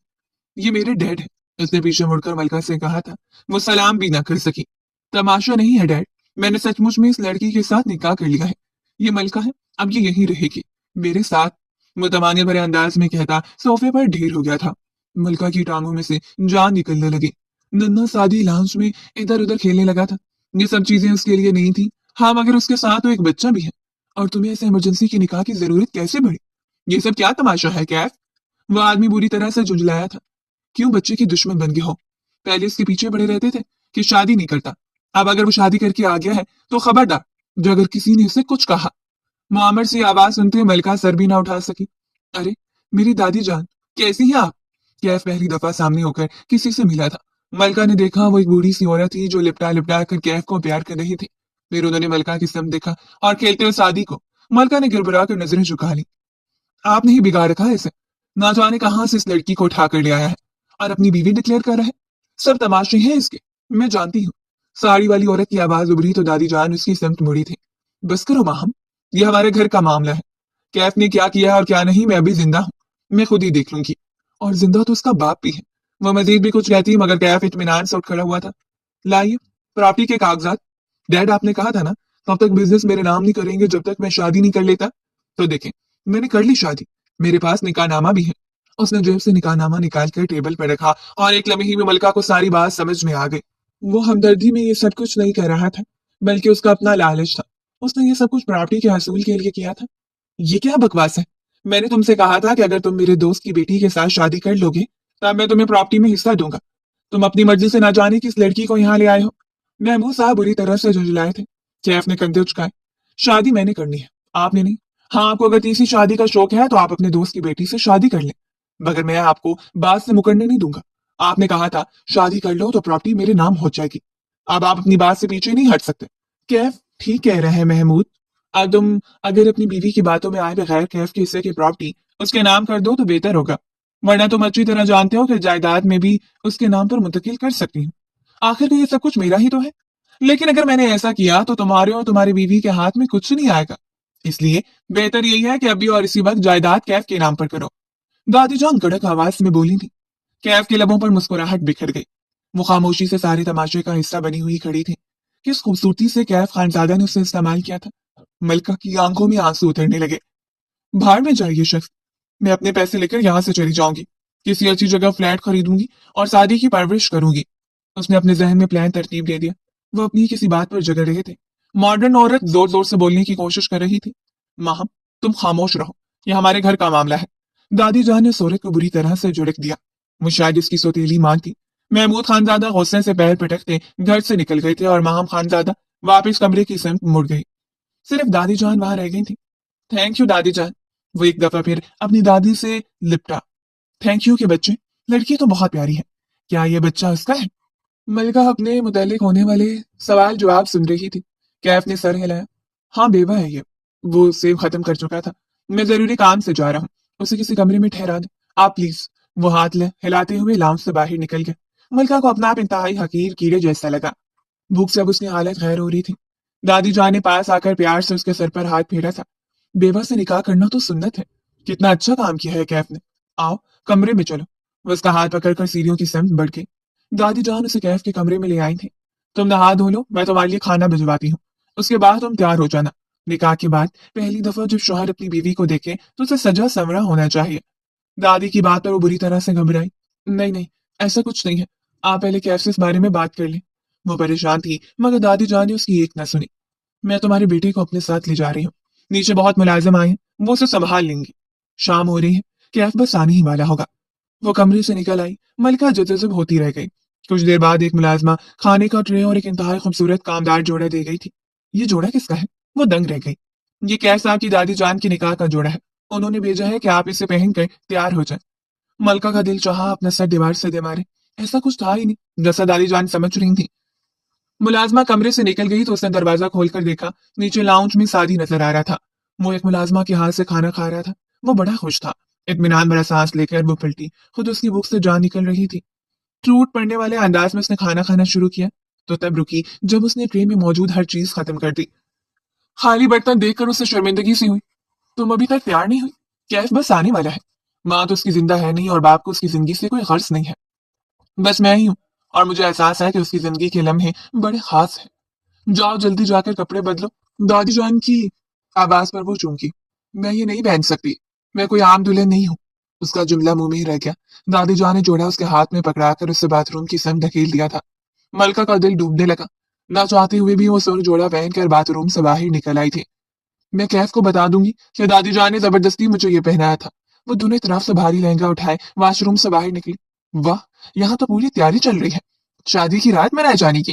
ये मेरे डैड है। उसने पीछे मुड़कर मलका से कहा था। वो सलाम भी ना कर सकी। तमाशा नहीं है डैड। मैंने सचमुच में इस लड़की के साथ निकाह कर लिया है। ये मलका है। अब ये यहीं रहेगी मेरे साथ। वो तमाने भरे अंदाज में कहता सोफे पर ढेर हो गया था। मलका की टांगों में से जान निकलने लगी। नन्हा सादी लाउंज में इधर उधर खेलने लगा था। ये सब चीजें उसके लिए नहीं थी। हाँ मगर उसके साथ तो एक बच्चा भी है। और तुम्हें ऐसे इमरजेंसी की निकाह की जरूरत कैसे पड़ी? ये सब क्या तमाशा है कैफ? वो आदमी बुरी तरह से झुंझलाया था। क्यों बच्चे के दुश्मन बन गए हो? पहले इसके पीछे पड़े रहते थे कि शादी नहीं करता। अब अगर वो शादी करके आ गया है तो खबरदार जो अगर किसी ने उसे कुछ कहा। मुआमर से आवाज सुनते हुए मलका सर भी ना उठा सकी। अरे मेरी दादी जान, कैसी हैं आप? कैफ पहली दफा सामने होकर किसी से मिला था। मलका ने देखा वो एक बूढ़ी सी औरत थी जो लिपटा लिपटा कर कैफ को प्यार कर रही थी। फिर उन्होंने मलका की सम देखा और खेलते हुए सादी को। मलका ने गिड़बड़ा कर नजरें झुका ली। आपने ही बिगाड़ रखा है इसे। ना जाने कहां से इस लड़की को उठा कर ले आया है और अपनी बीवी डिक्लेयर कर रहा है। सब तमाशे हैं इसके। मैं जानती हूँ। साड़ी वाली औरत की आवाज उभरी तो दादी जान उसकी समत मुड़ी थी। बस करो माहम। ये हमारे घर का मामला है। कैफ ने क्या किया है और क्या नहीं मैं अभी जिंदा हूँ। मैं खुद ही देख लूंगी। और जिंदा तो उसका बाप भी है। वो मजीद भी कुछ कहती मगर कैफ इत्मीनान से उठ खड़ा हुआ था। लाइए प्रॉपर्टी के कागजात। डैड आपने कहा था ना तब तक बिजनेस मेरे नाम नहीं करेंगे जब तक मैं शादी नहीं कर लेता। तो देखें, मैंने कर ली शादी। मेरे पास निकाहनामा भी है। उसने जेब से निकाहनामा निकाल कर टेबल पर रखा और एक लम्हे में मलका को सारी बात समझ में आ गई। वो हमदर्दी में ये सब कुछ नहीं कर रहा था, बल्कि उसका अपना लालच था। उसने ये सब कुछ प्रॉपर्टी के हासिल के लिए किया था। ये क्या बकवास है? मैंने तुमसे कहा था कि अगर तुम मेरे दोस्त की बेटी के साथ शादी कर लोगे तब मैं तुम्हें प्रॉपर्टी में हिस्सा दूंगा। तुम अपनी मर्जी से ना जाने किस लड़की को यहाँ ले आए हो। महमूद साहब बुरी तरह से झुंझलाए थे। कैफ ने कंधे उचकाए। शादी मैंने करनी है, आपने नहीं। हाँ, आपको अगर तीसरी शादी का शौक है तो आप अपने दोस्त की बेटी से शादी कर लें, मगर मैं आपको बात से मुकरने नहीं दूंगा। आपने कहा था शादी कर लो तो प्रॉपर्टी मेरे नाम हो जाएगी। अब आप अपनी बात से पीछे नहीं हट सकते। कैफ ठीक कह रहे हैं महमूद। अब तुम अगर अपनी बीवी की बातों में आए बगैर कैफ के हिस्से की प्रॉपर्टी उसके नाम कर दो तो बेहतर होगा, वरना तुम अच्छी तरह जानते हो कि जायदाद में भी उसके नाम पर मुंतकिल कर सकती हूँ। आखिर तो ये सब कुछ मेरा ही तो है। लेकिन अगर मैंने ऐसा किया तो तुम्हारे और तुम्हारी बीवी के हाथ में कुछ नहीं आएगा। इसलिए बेहतर यही है कि अभी और इसी वक्त जायदाद कैफ के नाम पर करो। दादी जान कड़क आवाज में बोली थी। कैफ के लबों पर मुस्कुराहट बिखर गई। वो खामोशी से सारे तमाशे का हिस्सा बनी हुई खड़ी थी। किस खूबसूरती से कैफ खानजादा ने उसे इस्तेमाल किया था। मलका की आंखों में आंसू उतरने लगे। भाड़ में जाइए शख्स। मैं अपने पैसे लेकर यहाँ से चली जाऊंगी। किसी अच्छी जगह फ्लैट खरीदूंगी और शादी की परवरिश करूंगी। उसने अपने जहन में प्लान तरतीब दे दिया। वो अपनी किसी बात पर जगड़ रहे थे। मॉडर्न औरत जोर जोर से बोलने की कोशिश कर रही थी। माहम, तुम खामोश रहो, ये हमारे घर का मामला है। दादी जान ने सोरे को बुरी तरह से झुड़क दिया। वो शायद इसकी सौतेली मां थी। महमूद खानजादा गुस्से से पैर पटकते घर से निकल गए थे और माहम खानजादा वापस कमरे की समत मुड़ गई। सिर्फ दादी जान वहां रह गई थी। थैंक यू दादी जान। वो एक दफा फिर अपनी दादी से लिपटा। थैंक यू के बच्चे, लड़की तो बहुत प्यारी है। क्या ये बच्चा उसका है? मलिका अपने मुतालिक होने वाले सवाल जवाब सुन रही थी। कैफ ने सर हिलाया। हाँ, बेवा है ये। वो सेब खत्म कर चुका था। मैं जरूरी काम से जा रहा हूँ, उसे किसी कमरे में ठहरा दे आप प्लीज। वो हाथ हिलाते हुए लाउंज से बाहर निकल गया। मलिका को अपना आप इंतहाई हकीर कीड़े जैसा लगा। भूख से अब उसकी हालत गैर हो रही थी। दादी जान ने पास आकर प्यार से उसके सर पर हाथ फेरा था। बेवा से निकाह करना तो सुन्नत है। कितना अच्छा काम किया है कैफ ने। आओ कमरे में चलो। वो उसका हाथ पकड़कर सीढ़ियों की समत बढ़ गई। दादी जान उसे कैफ के कमरे में ले आई थी। तुम नहा धो लो, मैं तुम्हारे लिए खाना भिजवाती हूँ। उसके बाद तुम तैयार हो जाना। निकाह के बाद पहली दफा जब शौहर अपनी बीवी को देखे तो उसे सजा संवरा होना चाहिए। दादी की बात पर वो बुरी तरह से घबराई। नहीं नहीं, ऐसा कुछ नहीं है। आप पहले कैफ से इस बारे में बात कर लें। वो परेशान थी मगर दादी जान ने उसकी एक न सुनी। मैं तुम्हारे बेटे को अपने साथ ले जा रही हूँ। नीचे बहुत मुलाजिम आए हैं, वो उसे संभाल लेंगी। शाम हो रही है, कैफ बस आने ही वाला होगा। वो कमरे से निकल आई। मलिका जज़ब होती रह गई। कुछ देर बाद एक मुलाजमा खाने का ट्रे और एक इंतहाई खूबसूरत कामदार जोड़ा दे गई थी। ये जोड़ा किसका है? वो दंग रह गई। ये कैफ साहब की दादी जान के निकाह का जोड़ा है। उन्होंने भेजा है कि आप इसे पहनकर तैयार हो जाए। मलका का दिल चाहा अपना सर दीवार से दे मारे। ऐसा कुछ था ही नहीं जैसा दादी जान समझ रही थी। मुलाजमा कमरे से निकल गई तो उसने दरवाजा खोलकर देखा। नीचे लाउंज में सादी नजर आ रहा था। वो एक मुलाजमा के हाथ से खाना खा रहा था। वो बड़ा खुश था। इत्मीनान भरा सांस लेकर वो पलटी। खुद उसकी भूख से जान निकल रही थी। टूट पड़ने वाले अंदाज में उसने खाना खाना शुरू किया तो तब रुकी जब उसने ट्रे में मौजूद हर चीज खत्म कर दी। खाली बर्तन देखकर उसे शर्मिंदगी सी हुई। तुम अभी तक तैयार नहीं हुई? कैफ बस आने वाला है। माँ तो उसकी जिंदा है नहीं और बाप को उसकी जिंदगी से कोई गर्ज नहीं है। बस मैं ही हूँ। और मुझे एहसास है कि उसकी जिंदगी के लम्हे बड़े खास हैं। जाओ जल्दी जाकर कपड़े बदलो। दादी जान की आवाज पर वो चूंकी। मैं ये नहीं पहन सकती, मैं कोई आम दुल्हन नहीं हूँ। उसका जुमला मुंह में ही रह गया। दादी जान ने जोड़ा उसके हाथ में पकड़ाकर उसे बाथरूम की सम धकेल दिया था। मलका का दिल डूबने लगा। ना चाहते हुए भी वो सुर जोड़ा पहनकर बाथरूम से बाहर निकल आई थी। मैं कैफ को बता दूंगी कि दादी जान ने जबरदस्ती मुझे ये पहनाया था। वो दोनों तरफ से भारी लहंगा उठाए वॉशरूम से बाहर निकली। वाह, यहाँ तो पूरी तैयारी चल रही है, शादी की रात मनाए जाने की।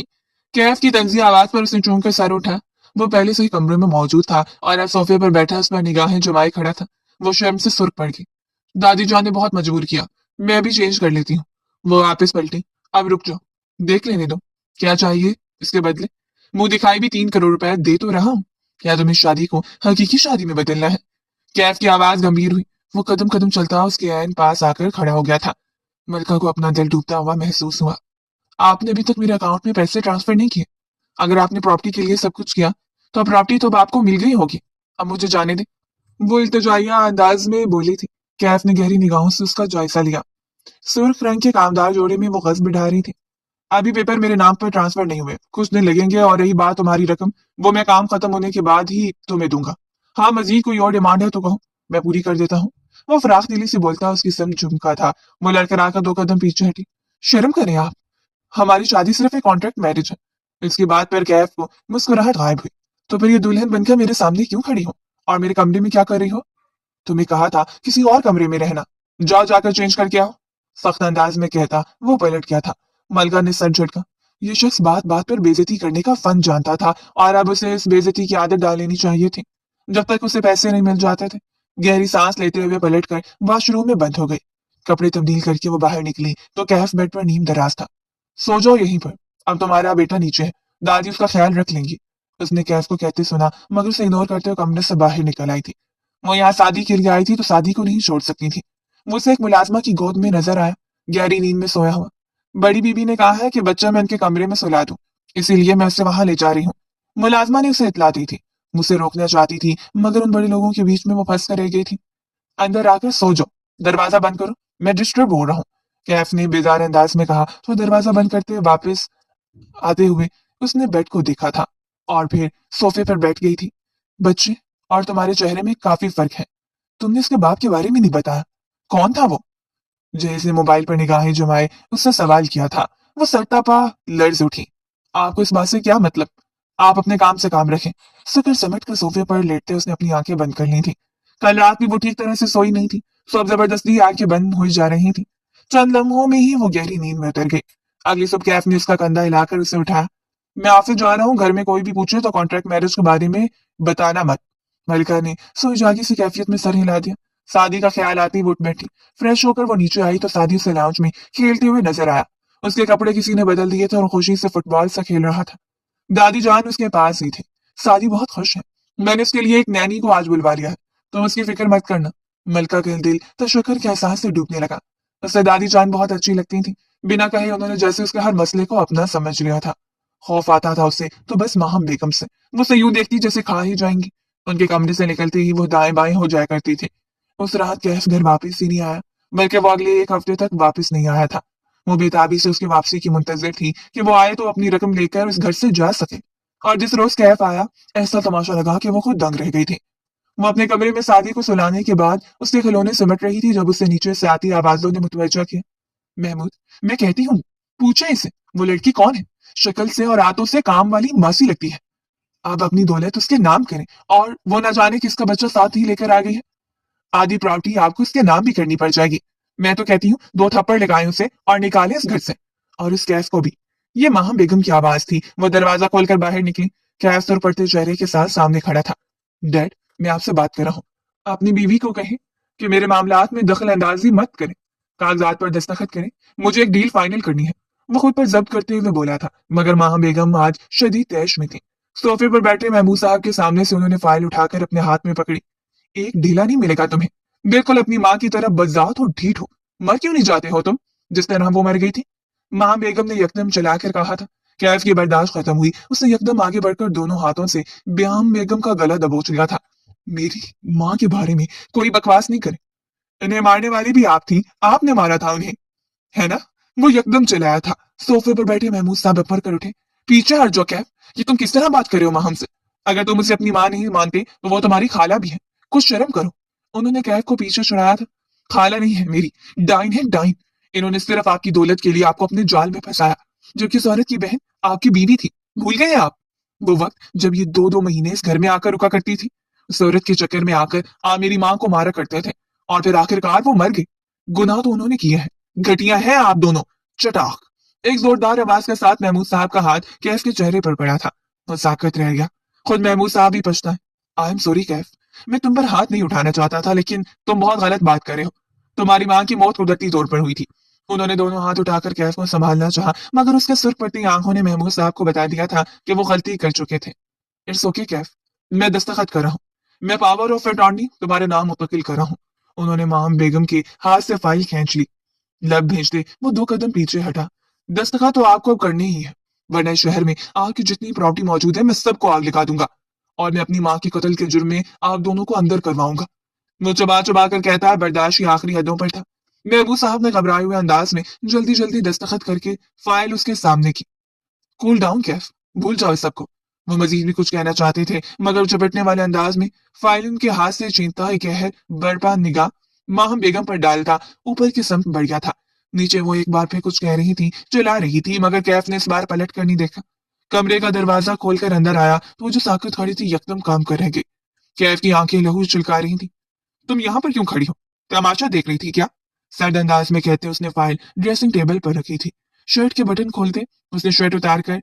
कैफ की तंजिया आवाज पर उसने चूम कर सर उठा। वो पहले से ही कमरे में मौजूद था और अब सोफे पर बैठा उस पर निगाहें जमाए खड़ा था। वो शर्म से सुर्ख पड़ गई। दादी जान ने बहुत मजबूर किया, मैं अभी चेंज कर लेती हूँ। वो वापस पलटी। अब रुक जाओ, देख लेने दो। क्या चाहिए इसके बदले? मुंह दिखाई भी 3 करोड़ रुपए दे तो रहा हूँ। क्या तुम्हें शादी को हकीकी शादी में बदलना है? कैफ की आवाज गंभीर हुई। वो कदम कदम चलता उसके ऐन पास आकर खड़ा हो गया था। मलका को अपना दिल डूबता हुआ महसूस हुआ। आपने अभी तक मेरे अकाउंट में पैसे ट्रांसफर नहीं किए। अगर आपने प्रॉपर्टी के लिए सब कुछ किया तो अब प्रॉपर्टी तो अब आपको मिल गई होगी। अब मुझे जाने दे। वो इल्तिजाइया अंदाज में बोली थी। कैफ ने गहरी निगाहों से उसका जायजा लिया। सुर्ख रंग के कामदार जोड़े में वो गज बिठा रही थी। अभी पेपर मेरे नाम पर ट्रांसफर नहीं हुए, कुछ दिन लगेंगे, और रही बात तुम्हारी रकम, वो मैं काम खत्म होने के बाद ही तुम्हें दूंगा। हाँ, मजीद कोई और डिमांड है तो कहो, मैं पूरी कर देता हूँ। वो फराख दिली से बोलता, उसकी सम झुमका था। वो लड़खड़ाकर 2 कदम पीछे हटी। शर्म करें आप, हमारी शादी सिर्फ एक कॉन्ट्रैक्ट मैरिज है। इसकी बात पर कैफ को मुस्कुराहट गायब हुई। तो फिर ये दुल्हन बनकर मेरे सामने क्यों खड़ी हो, और मेरे कमरे में क्या कर रही हो? तुम्हें कहा था किसी और कमरे में रहना, जाओ जाकर चेंज करके आओ। सख्त अंदाज में कहता वो पलट गया था। मलका ने सर झटका। ये शख्स बात बात पर बेइज्जती करने का फन जानता था, और अब उसे इस बेइज्जती की आदत डाल लेनी चाहिए थी, जब तक उसे पैसे नहीं मिल जाते थे। गहरी सांस लेते हुए पलटकर वॉशरूम में बंद हो गई। कपड़े तब्दील करके वो बाहर निकली तो कैफ बेड पर नीम दराज था। सो जाओ यहीं पर, अब तुम्हारा बेटा नीचे है, दादी उसका ख्याल रख लेंगी। उसने कैफ को कहते सुना, मगर उसे इग्नोर करते हुए कमरे से बाहर निकल आई थी। वो यहाँ शादी के लिए आई थी तो शादी को नहीं छोड़ सकती थी। वो उसे एक मुलाजमा की गोद में नजर आया, गहरी नींद में सोया हुआ। बड़ी बीबी ने कहा है कि बच्चा मैं उनके कमरे में सुला दूं, इसीलिए मैं उसे वहां ले जा रही हूँ। मुलाजमा ने उसे इतला दी थी। मुझसे रोकना चाहती थी, मगर उन बड़े लोगों के बीच में वो फंस कर रह गई थी। अंदर आकर सो जाओ, दरवाजा बंद करो, मैं डिस्टर्ब हो रहा हूँ, कैफ ने बेजार अंदाज में कहा। तो दरवाजा बंद करते हुए वापस आते हुए उसने बेड को देखा था, और फिर सोफे पर बैठ गई थी। बच्चे और तुम्हारे चेहरे में काफी फर्क है। तुमने उसके बाप के बारे में नहीं बताया, कौन था वो? जैसे मोबाइल पर निगाहें जमाए उससे सवाल किया था। वो सट्टापा लर्ज उठी। आपको इस बात से क्या मतलब? आप अपने काम से काम रखें। सिकर समेट कर सोफे पर लेटते उसने अपनी आंखें बंद कर ली थी। कल रात भी वो ठीक तरह से सोई नहीं थी, सो अब जबरदस्ती आंखें बंद हुई जा रही थी। चंद लम्हों में ही वो गहरी नींद में उतर गई। अगली सुबह कैफ ने उसका कंधा हिलाकर उसे उठाया। मैं ऑफिस जा रहा हूँ, घर में कोई भी पूछे तो कॉन्ट्रैक्ट मैरिज के बारे में बताना मत। मलिका ने सोई जागी सी कैफियत में सर हिला दिया। शादी का ख्याल आते ही वो उठ बैठी। फ्रेश होकर वो नीचे आई तो सादी उसे लाउंज में खेलते हुए नजर आया। उसके कपड़े किसी ने बदल दिए थे और खुशी से फुटबॉल सा खेल रहा था। दादी जान उसके पास ही थी। सादी बहुत खुश है, मैंने उसके लिए एक नैनी को आज बुलवा लिया है, तुम उसकी फिक्र मत करना। मलका का दिल तशक्कुर के एहसास से डूबने लगा। उसे दादी जान बहुत अच्छी लगती थी। बिना कहे उन्होंने जैसे उसके हर मसले को अपना समझ लिया था। खौफ आता था उसे तो बस माहम बेगम से। वो उसे यूं देखती जैसे खा ही जाएंगी। उनके कमरे से निकलते ही वो दाएं बाएं हो जाया करती थी। उस रात कैफ घर वापस ही नहीं आया, बल्कि वो अगले एक हफ्ते तक वापस नहीं आया था। वो बेताबी से उसकी वापसी की मुंतजिर थी कि वो आए तो अपनी रकम लेकर उस घर से जा सके। और जिस रोज कैफ आया, ऐसा तमाशा लगा कि वो खुद दंग रह गई थी। वो अपने कमरे में सादी को सुलाने के बाद उसके खिलौने सिमट रही थी जब उससे नीचे से आती आवाजों ने मुतवज्जा किया। महमूद, मैं कहती हूँ, पूछे इसे वो लड़की कौन है? शक्ल से और आंतों से काम वाली मासी लगती है। आप अपनी दौलत उसके नाम करें, और वो न जाने किसका बच्चा साथ ही लेकर आ गई है। आधी प्रॉपर्टी आपको इसके नाम भी करनी पड़ जाएगी। मैं तो कहती हूँ 2 थप्पड़ लगाएं उसे और निकालें इस घर से, और इस कैफ को भी। ये माहम बेगम की आवाज थी। वो दरवाजा खोलकर बाहर निकली। कैफ सर पड़ते चेहरे के साथ सामने खड़ा था। डैड, मैं आपसे बात कर रहा हूँ। अपनी बीवी को कहें कि मेरे मामलात में दखल अंदाजी मत करें, कागजात पर दस्तखत करें, मुझे एक डील फाइनल करनी है। वो खुद पर जब्त करते हुए बोला था, मगर माहम बेगम आज शदीद तैश में थी। सोफे पर बैठे महमूद साहब के सामने से उन्होंने फाइल उठाकर अपने हाथ में पकड़ी। एक ढीला नहीं मिलेगा तुम्हें, बिल्कुल अपनी माँ की तरह बज्जात और ढीठ हो। मर क्यों नहीं जाते हो तुम, जिस तरह वो मर गई थी? माँ बेगम ने यकदम चलाकर कहा था। कैफ की बर्दाश्त खत्म हुई। उसने यकदम आगे बढ़कर दोनों हाथों से ब्याम बेगम का गला दबोच लिया था। मेरी माँ के बारे में कोई बकवास नहीं करे। इन्हें मारने वाली भी आप थी, आपने मारा था उन्हें, है ना? वो यकदम चिल्लाया था। सोफे पर बैठे महमूद साहब अपर कर उठे। पीछे हट जाओ कैफ, ये तुम किस तरह बात कर रहे हो माँ हमसे? अगर तुम उसे अपनी माँ नहीं मानते तो वो तुम्हारी खाला भी है, कुछ शर्म करो। उन्होंने कैफ को पीछे छुड़ाया था। खाला नहीं है मेरी, डाइन है डाइन। इन्होंने सिर्फ आपकी दौलत के लिए आपको अपने जाल में फंसाया, जबकि उस औरत की बहन आपकी बीवी थी। भूल गए आप वो वक्त जब ये 2-2 महीने इस घर में आकर रुका करती थी? उस औरत के चक्कर में आकर आप मेरी माँ को मारा करते थे, और फिर आखिरकार वो मर गई। गुनाह तो उन्होंने किया है, घटिया है आप दोनों। चटाक एक जोरदार आवाज के साथ महमूद साहब का हाथ कैफ के चेहरे पर पड़ा था। वो साकत रह गया। खुद महमूद साहब भी पछता है। आई एम सॉरी कैफ, मैं तुम पर हाथ नहीं उठाना चाहता था, लेकिन तुम बहुत गलत बात कर रहे हो। तुम्हारी माँ की मौत कुदरती तौर पर हुई थी। उन्होंने दोनों हाथ उठाकर कैफ को संभालना चाहा, मगर उसके सुर्ख पड़ती आंखों ने महमूद साहब को बता दिया था कि वो गलती कर चुके थे। इट्स ओके कैफ, मैं दस्तखत कर रहा हूँ, मैं पावर ऑफ अटॉर्नी तुम्हारे नाम मुतकिल कर रहा हूँ। उन्होंने माम बेगम के हाथ से फाइल खींच ली। लब भेजते वो 2 कदम पीछे हटा। दस्तखत तो आपको अब करने ही है, वरना इस शहर में आपकी जितनी प्रॉपर्टी मौजूद है मैं सबको आग लगा दूंगा, और मैं अपनी माँ के कत्ल के जुर्म में आप दोनों को अंदर करवाऊंगा। वो चबा चबा कर कहता है, बर्दाश्त की आखिरी हदों पर था। महबूब साहब ने घबराए हुए अंदाज में जल्दी जल्दी दस्तखत करके फाइल उसके सामने की। कूल डाउन कैफ, भूल जाओ इस सबको। वो मजीद भी कुछ कहना चाहते थे मगर चपटने वाले अंदाज में फाइल उनके हाथ से छीनता ही कहर बर्पा निगाह माहम बेगम पर डालता ऊपर की सम्त बढ़ गया था। नीचे वो एक बार फिर कुछ कह रही थी, चिल्ला रही थी, मगर कैफ ने इस बार पलट कर नहीं देखा। कमरे का दरवाजा खोलकर अंदर आया तो वो जो साकत खड़ी थी यकदम काम कर रह गई। कैफ की आंखें लहू चिलका रही थी। तुम यहाँ पर क्यों खड़ी हो? तमाशा देख रही थी क्या? सर्द अंदाज में कहते उसने फाइल ड्रेसिंग टेबल पर रखी थी। शर्ट के बटन खोलते उसने शर्ट उतार कर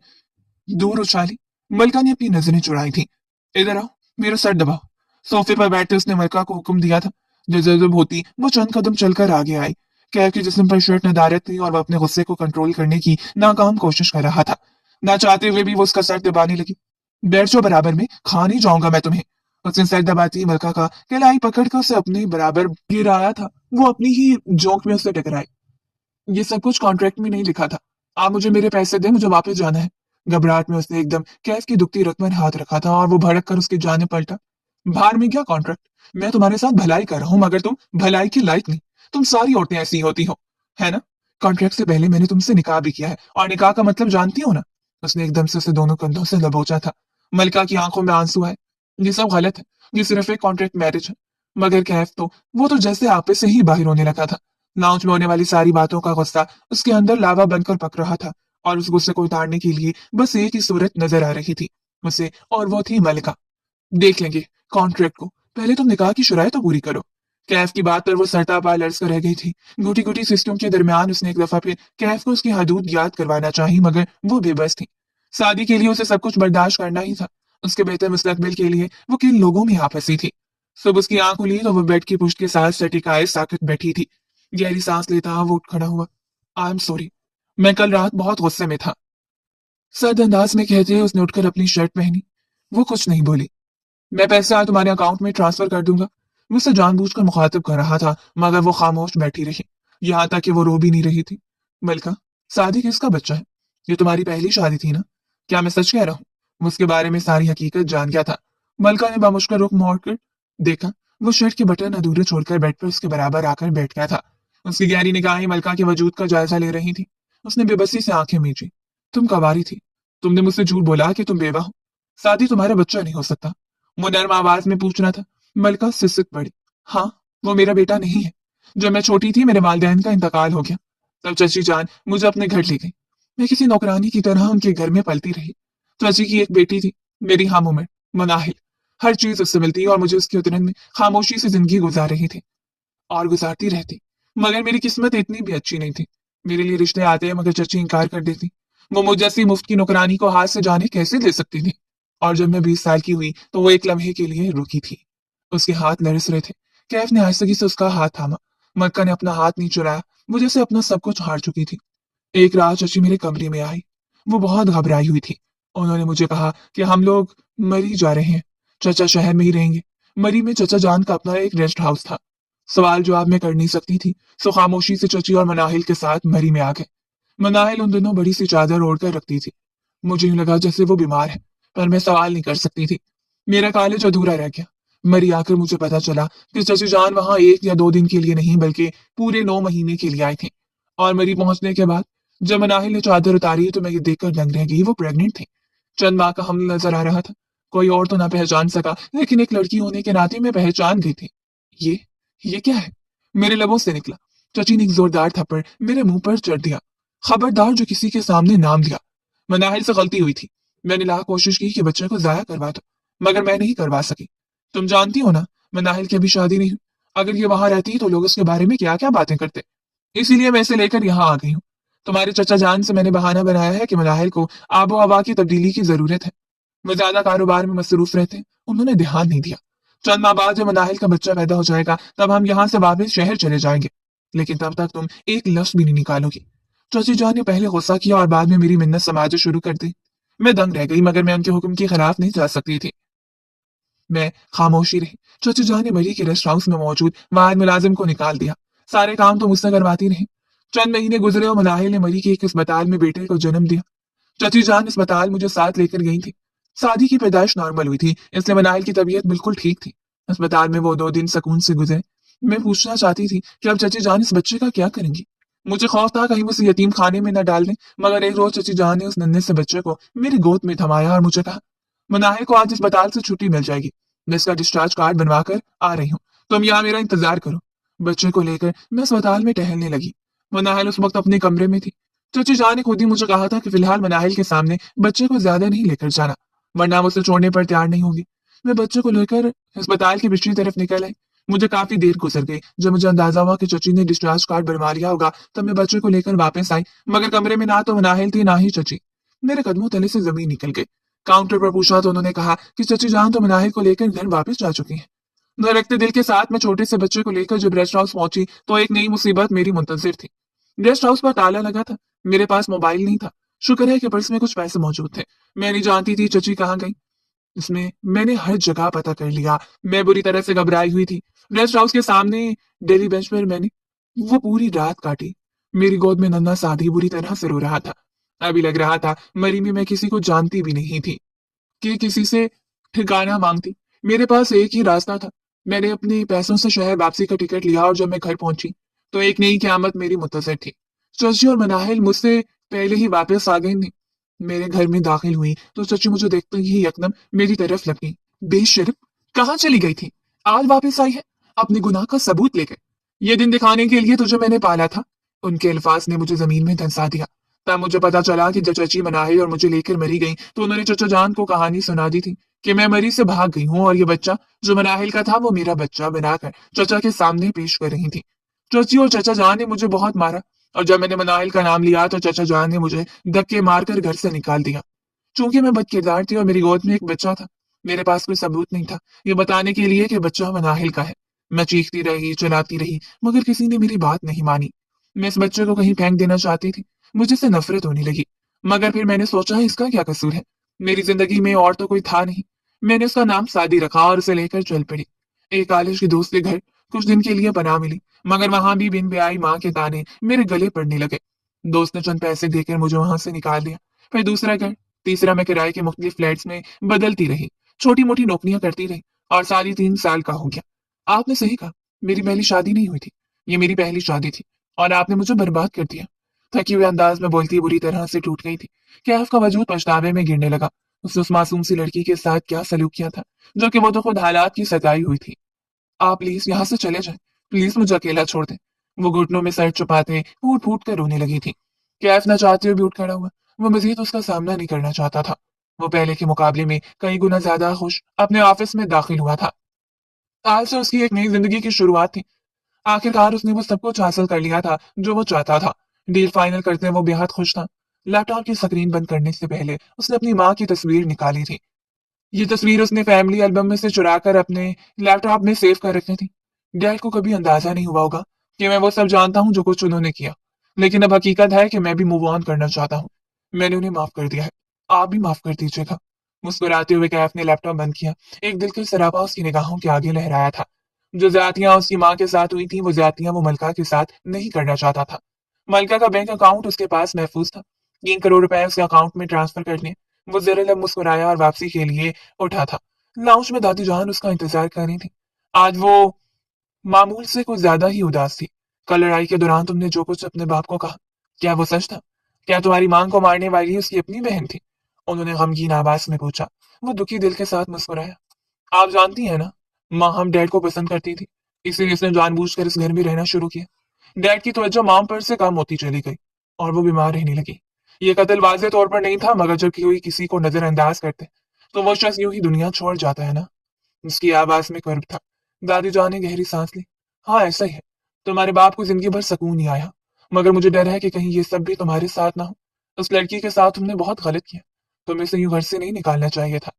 दूर उछाली। मलका ने अपनी नजरें चुराई थी। इधर आओ, मेरा सर दबाओ। सोफे पर बैठते उसने मलका को हुक्म दिया था। जब होती वो चंद कदम चलकर आगे आई। कैफ के जिस्म पर शर्ट नदारत थी और वह अपने गुस्से को कंट्रोल करने की नाकाम कोशिश कर रहा था। ना चाहते हुए भी वो उसका सर दबाने लगी। बैठ जाओ बराबर में, खा नहीं जाऊंगा मैं तुम्हें। उसने सर दबाती मलका का कलाई पकड़कर उसे अपने बराबर गिराया था। वो अपनी ही जोक में उससे टकराई। ये सब कुछ कॉन्ट्रैक्ट में नहीं लिखा था। आप मुझे मेरे पैसे दें, मुझे वापस जाना है। घबराहट में उसने एकदम कैफ की दुखती रग पर हाथ रखा था और वो भड़क कर उसकी जाने पलटा। बाहर में क्या कॉन्ट्रैक्ट? मैं तुम्हारे साथ भलाई कर रहा हूँ मगर तुम भलाई की लायक नहीं। तुम सारी औरतें ऐसी होती हो, है ना? कॉन्ट्रैक्ट से पहले मैंने तुमसे निकाह भी किया है और निकाह का मतलब जानती हो ना? उसने एकदम से उसे दोनों कंधों से दबोचा था। मलका की आंखों में आंसू आए। ये सब गलत है। ये सिर्फ एक कॉन्ट्रैक्ट मैरिज है। मगर कैफ तो वो तो जैसे आपे से ही बाहर होने लगा था। लाउंज में होने वाली सारी बातों का गुस्सा उसके अंदर लावा बनकर पक रहा था और उस गुस्से को उतारने के लिए बस एक ही सूरत नजर आ रही थी उसे, और वो थी मलिका। देख लेंगे कॉन्ट्रैक्ट को, पहले तुम निकाह की शराइ तो पूरी करो। कैफ की बात पर वो सरता पा लर्ज कर रह गई थी। घुटी घुटी सिस्टम के दरमियान उसने एक दफा फिर कैफ को उसकी हदूद याद करवाना चाही मगर वो बेबस थी। शादी के लिए उसे सब कुछ बर्दाश्त करना ही था। उसके बेहतर मुस्तकबिल के लिए वो किन लोगों में आ फंसी थी। सुबह उसकी आंख खुली तो वो बेड की पुष्ट के साथ सटिकाए साकत बैठी थी। गहरी सांस लेता वो उठ खड़ा हुआ। आई एम सॉरी, मैं कल रात बहुत गुस्से में था। सर्द अंदाज में कहते हुए उसने उठकर अपनी शर्ट पहनी। वो कुछ नहीं बोली। मैं पैसे आज तुम्हारे अकाउंट में ट्रांसफर कर दूंगा। मैं उसे जानबूझकर मुखातिब कर रहा था मगर वो खामोश बैठी रही। यहाँ तक कि वो रो भी नहीं रही थी। मलका, शादी किसका बच्चा है? ये तुम्हारी पहली शादी थी ना? क्या मैं सच कह रहा हूँ? वो उसके बारे में सारी हकीकत जान गया था। मलका ने बामुश्किल रुख मोड़कर देखा। वो शर्ट के बटन अधूरे छोड़कर बेड पर उसके बराबर आकर बैठ गया था। उसकी गहरी निगाहें मलका के वजूद का जायजा ले रही थी। उसने बेबसी से आंखें मींची। तुम कवारी थी। तुमने मुझसे झूठ बोला कि तुम बेवा हो। शादी तुम्हारा बच्चा नहीं हो सकता। वो नर्म आवाज में पूछना था। मलका सिसक पड़ी। हाँ, वो मेरा बेटा नहीं है। जब मैं छोटी थी मेरे वालिदैन का इंतकाल हो गया। तब चची जान मुझे अपने घर ले गई। मैं किसी नौकरानी की तरह उनके घर में पलती रही। चाची की एक बेटी थी, मेरी हम उम्र, मनाहिल। हर चीज उससे मिलती और मुझे उसकी उतरन में खामोशी से जिंदगी गुजार रही थी और गुजारती रहती। मगर मेरी किस्मत इतनी भी अच्छी नहीं थी। मेरे लिए रिश्ते आते हैं मगर चची इंकार कर देती। वो मुझ जैसी मुफ्त की नौकरानी को हाथ से जाने कैसे दे सकती थी? और जब मैं 20 साल की हुई तो वो एक लम्हे के लिए रुकी थी। उसके हाथ लरस रहे थे। कैफ ने आहिस्तगी से उसका हाथ थामा। मक्का ने अपना हाथ नहीं चुराया। वो जैसे अपना सब कुछ हार चुकी थी। एक रात चची मेरे कमरे में आई। वो बहुत घबराई हुई थी। उन्होंने मुझे कहा कि हम लोग मरी जा रहे हैं। चचा शहर में ही रहेंगे। मरी में चचा जान का अपना एक रेस्ट हाउस था। सवाल जवाब में कर नहीं सकती थी, सो खामोशी से चची और मनाहिल के साथ मरी में आ गए। मनाहिल उन दिनों बड़ी सी चादर ओढ़कर रखती थी। मुझे यूं लगा जैसे वो बीमार है, पर मैं सवाल नहीं कर सकती थी। मेरा कॉलेज अधूरा रह गया। मरी आकर मुझे पता चला कि चची जान वहां 1 या 2 दिन के लिए नहीं बल्कि पूरे 9 महीने के लिए आई थी। और मरी पहुंचने के बाद जब मनाहिल ने चादर उतारी तो मैं ये देखकर दंग रह गई। वो प्रेग्नेंट थी। चंद माह का हमल नजर आ रहा था। कोई और तो ना पहचान सका लेकिन एक लड़की होने के नाते मैं पहचान गई थी। ये ये क्या है? मेरे लबों से निकला। चची ने एक जोरदार थप्पड़ मेरे मुंह पर चढ़ दिया। खबरदार जो किसी के सामने नाम लिया। मनाहिल से गलती हुई थी। मैंने लाख कोशिश की कि बच्चे को जाया करवा दो मगर मैं नहीं करवा सकी। तुम जानती हो ना, मनाहिल की अभी शादी नहीं हुई। अगर ये वहां रहती तो लोग उसके बारे में क्या क्या बातें करते। इसीलिए मैं इसे लेकर यहाँ आ गई हूँ। तुम्हारे चचा जान से मैंने बहाना बनाया है कि मनाहिल को आबो हवा की तब्दीली की जरूरत है। वो ज्यादा कारोबार में मसरूफ रहते हैं, उन्होंने ध्यान नहीं दिया। चंद माह बाद जब मनाहिल का बच्चा पैदा हो जाएगा तब हम यहाँ से वापस शहर चले जाएंगे। लेकिन तब तक तुम एक लफ्ज भी नहीं निकालोगी। चाची जान ने पहले गुस्सा किया और बाद में मेरी मिन्नत समाज शुरू कर दी। मैं दंग रह गई मगर मैं उनके हुक्म के खिलाफ नहीं जा सकती थी। मैं खामोशी रही। चाची जान ने मरी के रेस्ट हाउस में मौजूद वाहिद मुलाजिम को निकाल दिया। सारे काम तो मुझसे करवाती रही। चंद महीने गुजरे और मनाहिल ने मरी के एक अस्पताल में बेटे को जन्म दिया। चाची जान अस्पताल मुझे साथ लेकर गई थी। शादी की पैदाइश नॉर्मल हुई थी, इसलिए मनाहिल की तबीयत बिल्कुल ठीक थी। अस्पताल में वो 2 दिन सुकून से गुजरे। मैं पूछना चाहती थी कि अब चची जान इस बच्चे का क्या करेंगी। मुझे खौफ था कहीं वो उसे यतीम खाने में न डाल दें, मगर एक रोज चची जान ने उस नन्हे से बच्चे को मेरी गोद में थमाया और मुझे कहा, मनाहिर को आज अस्पताल से छुट्टी मिल जाएगी, मैं इसका डिस्चार्ज कार्ड बनवा कर आ रही हूँ, तुम यहाँ मेरा इंतजार करो। बच्चे को लेकर मैं अस्पताल में टहलने लगी। मनाहिल उस वक्त अपने कमरे में थी। चची जान ने खुद ही मुझे कहा था कि फिलहाल मनाहिल के सामने बच्चे को ज्यादा नहीं लेकर जाना, वरना वो उसे छोड़ने पर तैयार नहीं होगी। मैं बच्चे को लेकर अस्पताल की पिछली तरफ निकल आई। मुझे काफी देर गुजर गई। जब मुझे अंदाजा हुआ कि चची ने डिस्चार्ज कार्ड बनवा लिया होगा, तब मैं बच्चे को लेकर वापस आई, मगर कमरे में ना तो मनाहिल थी ना ही चची। मेरे कदमों तले से जमीन निकल गई। काउंटर पर पूछा तो उन्होंने कहा कि चची जान तो मनाहिल को लेकर घर वापस जा चुकी हैं। धड़कते दिल के साथ मैं छोटे से बच्चे को लेकर जब रेस्ट हाउस पहुंची तो एक नई मुसीबत मेरी मुंतजिर थी। गेस्ट हाउस पर ताला लगा था। मेरे पास मोबाइल नहीं था। शुक्र है कि पर्स में कुछ पैसे मौजूद थे। मैं नहीं जानती थी चची कहाँ गई। इसमें मैंने हर जगह पता कर लिया। मैं बुरी तरह से घबराई हुई थी। रेस्ट हाउस के सामने डेली बेंच पर मैंने वो पूरी रात काटी। मेरी गोद में नन्हा साधी बुरी तरह से रो रहा था। अभी लग रहा था मरी में मैं किसी को जानती भी नहीं थी कि किसी से ठिकाना मांगती। मेरे पास एक ही रास्ता था। मैंने अपने पैसों से शहर वापसी का टिकट लिया और जब मैं घर पहुंची तो एक नई क़यामत मेरी मुंतज़िर थी। चची और मनाहिल मुझसे पहले ही वापस आ गई थी। मेरे घर में दाखिल हुई तो चची मुझे देखते ही यकदम मेरी तरफ लपकी। बेशर्म, कहाँ चली गई थी? आज वापस आई है अपने गुनाह का सबूत लेकर। ये दिन दिखाने के लिए तुझे मैंने पाला था। उनके अल्फाज ने मुझे जमीन में धंसा दिया। तब मुझे पता चला कि जब चची मनाहिल और मुझे लेकर मरी गई तो उन्होंने चचा जान को कहानी सुना दी थी कि मैं मरी से भाग गई हूँ और ये बच्चा जो मनाहिल का था वो मेरा बच्चा बनाकर चचा के सामने पेश कर रही थी। चची और चचा जान ने मुझे बहुत मारा और जब मैंने मनाहिल का नाम लिया तो चचा जान ने मुझे धक्के मारकर घर से निकाल दिया। चूंकि मैं बदकिरदार थी और मेरी गोद में एक बच्चा था, मेरे पास कोई सबूत नहीं था ये बताने के लिए कि बच्चा मनाहिल का है। मैं चीखती रही, चिल्लाती रही, मगर किसी ने मेरी बात नहीं मानी। मैं इस बच्चे को कहीं फेंक देना चाहती थी। मुझे इससे नफरत होने लगी, मगर फिर मैंने सोचा इसका क्या कसूर है। मेरी जिंदगी में और तो कोई था नहीं। मैंने उसका नाम सादी रखा और उसे लेकर चल पड़ी। एक कॉलेज के दोस्त के घर कुछ दिन के लिए पनाह मिली, मगर वहां भी बिन ब्याही माँ के ताने मेरे गले पड़ने लगे। दोस्त ने चंद पैसे देकर मुझे वहां से निकाल दिया। फिर दूसरा घर, तीसरा मैं किराए के मुख्तलिफ फ्लैट्स में बदलती रही, छोटी मोटी नौकरियां करती रही और 3.5 साल का हो गया। आपने सही कहा, मेरी पहली शादी नहीं हुई थी। ये मेरी पहली शादी थी और आपने मुझे बर्बाद कर दिया। थकी हुए अंदाज में बोलती बुरी तरह से टूट गई थी। कैफ का वजूद पछतावे में गिरने लगा। उसने उस मासूम सी लड़की के साथ क्या सलूक किया था, जो कि वो तो खुद हालात की सताई हुई थी। आप प्लीज यहाँ से चले जाएं, प्लीज मुझे अकेला छोड़ दें। वो घुटनों में सर छुपाते फूट फूट कर रोने लगी थी। कैफ न चाहते हुए भी उठ खड़ा हुआ। वो मजीद उसका सामना नहीं करना चाहता था। वो पहले के मुकाबले में कई गुना ज्यादा खुश अपने ऑफिस में दाखिल हुआ था। आज से उसकी एक नई जिंदगी की शुरुआत थी। आखिरकार उसने वो सब कुछ हासिल कर लिया था जो वो चाहता था। डील फाइनल करते वो बेहद खुश था। लैपटॉप की स्क्रीन बंद करने से पहले उसने अपनी माँ की तस्वीर निकाली थी। ये तस्वीर उसने फैमिली एल्बम में से चुराकर अपने लैपटॉप में सेव कर रखी थी। डैड को कभी अंदाजा नहीं हुआ होगा कि मैं वो सब जानता हूँ जो कुछ उन्होंने किया, लेकिन अब हकीकत है कि मैं भी मूव ऑन करना चाहता हूँ। मैंने उन्हें माफ कर दिया है, आप भी माफ कर दीजिएगा। मुस्कुराते हुए कैफ ने लैपटॉप बंद किया। एक दिल के सरापा उसकी निगाहों के आगे लहराया था। जो ज्यादतियां उसकी माँ के साथ हुई थी वो ज्यादतियां वो मलका के साथ नहीं करना चाहता था। मलका का बैंक अकाउंट उसके पास महफूज था। 3 करोड़ रुपए उसके अकाउंट में ट्रांसफर करने वो जरा लब मुस्कुराया और वापसी के लिए उठा था। लाउंज में दादी जान उसका इंतजार कर रही थी। आज वो मामूल से कुछ ज्यादा ही उदास थी। कल लड़ाई के दौरान तुमने जो कुछ अपने बाप को कहा, क्या वो सच था? क्या तुम्हारी मां को मारने वाली उसकी अपनी बहन थी? उन्होंने गमगीन आवाज में पूछा। वो दुखी दिल के साथ मुस्कुराया। आप जानती हैं ना, माँ हम डैड को पसंद करती थी, इसलिए इसने जानबूझकर इस घर में रहना शुरू किया। डैड की तवज्जो माम पर से कम होती चली गई और वो बीमार रहने लगी। ये कत्ल वाज़ेह तौर पर नहीं था, मगर जब कोई किसी को नजरअंदाज करते तो वो शख्स यूं ही दुनिया छोड़ जाता है ना। उसकी आवाज में कर्ब था। दादी जान ने गहरी सांस ली। हाँ ऐसा ही है। तुम्हारे बाप को जिंदगी भर सुकून नहीं आया, मगर मुझे डर है कि कहीं ये सब भी तुम्हारे साथ ना हो। उस लड़की के साथ तुमने बहुत गलत किया। तुम्हें इसे यूं घर से नहीं निकालना चाहिए था।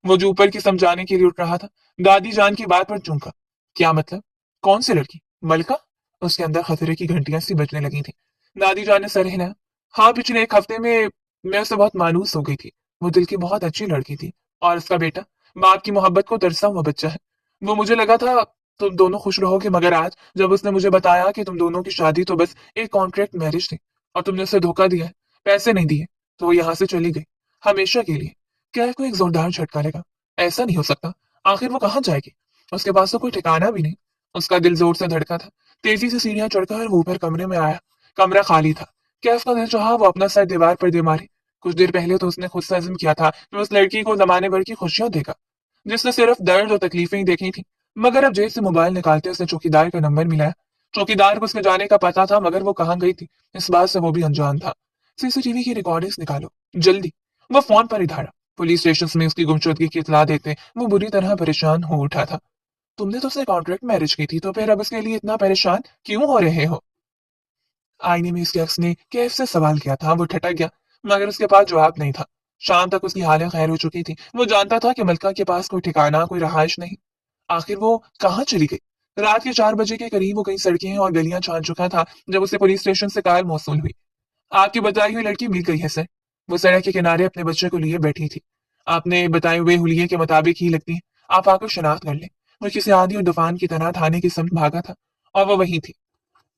वो जो ऊपर की समझाने के लिए उठ रहा था, दादी जान की बात पर चूका। क्या मतलब? कौन सी लड़की? मलका? उसके अंदर खतरे की घंटियां सी बजने लगी थी। दादी जान ने सर हिलाया। हाँ, पिछले एक हफ्ते में मैं उससे बहुत मायूस हो गई थी। वो दिल की बहुत अच्छी लड़की थी और उसका बेटा बाप की मोहब्बत को तरसा हुआ बच्चा है। वो मुझे लगा था तुम दोनों खुश रहोगे, मगर आज जब उसने मुझे बताया कि तुम दोनों की शादी तो बस एक कॉन्ट्रैक्ट मैरिज थी और तुमने उसे धोखा दिया है, पैसे नहीं दिए, तो वो यहाँ से चली गई हमेशा के लिए। क्या को एक जोरदार झटका लगा। ऐसा नहीं हो सकता, आखिर वो कहाँ जाएगी? उसके पास तो कोई ठिकाना भी नहीं। उसका दिल जोर से धड़का था। तेजी से सीढ़ियां चढ़कर वो ऊपर कमरे में आया। कमरा खाली था। कैफ का दिल चाहा वो अपना सर दीवार पर दे मारे। कुछ देर पहले तो उसने खुद से अज़्म किया था कि उस लड़की को जमाने भर की खुशियां देगा, जिसने सिर्फ दर्द और तकलीफें ही देखी थी। मगर अब जेब से मोबाइल निकालते उसने चौकीदार का नंबर मिलाया। चौकीदार को उसके जाने का पता था, मगर वो कहाँ गई थी इस बात से वो भी अनजान था। सीसीटीवी की रिकॉर्डिंग्स निकालो, जल्दी। वो फोन पर ही धारा। पुलिस स्टेशन में उसकी गुमशुदगी की इत्तला देते वो बुरी तरह परेशान हो उठा था। तुमने तो उससे कॉन्ट्रैक्ट मैरिज की थी, तो फिर अब उसके लिए इतना परेशान क्यों हो रहे हो? आईने में उसके अक्स ने कैफ से सवाल किया था। वो ठटक गया, मगर उसके पास जवाब नहीं था। शाम तक उसकी हालत खैर हो चुकी थी। वो जानता था कि मलका के पास कोई ठिकाना, कोई रहाइश नहीं। आखिर वो कहाँ चली गई? रात के 4 बजे के करीब वो कई सड़कें और गलियां छान चुका था जब उसे पुलिस स्टेशन से कॉल मौसूल हुई। आपकी बताई हुई लड़की मिल गई है सर। वो सड़क के किनारे अपने बच्चे को लिए बैठी थी। आपने बताए हुए हुलिये के मुताबिक ही लगती है। आप आकर शनाख्त कर लें। वो किसी आंधी और तूफान की तरह थाने की समत भागा था, और वो वही थी।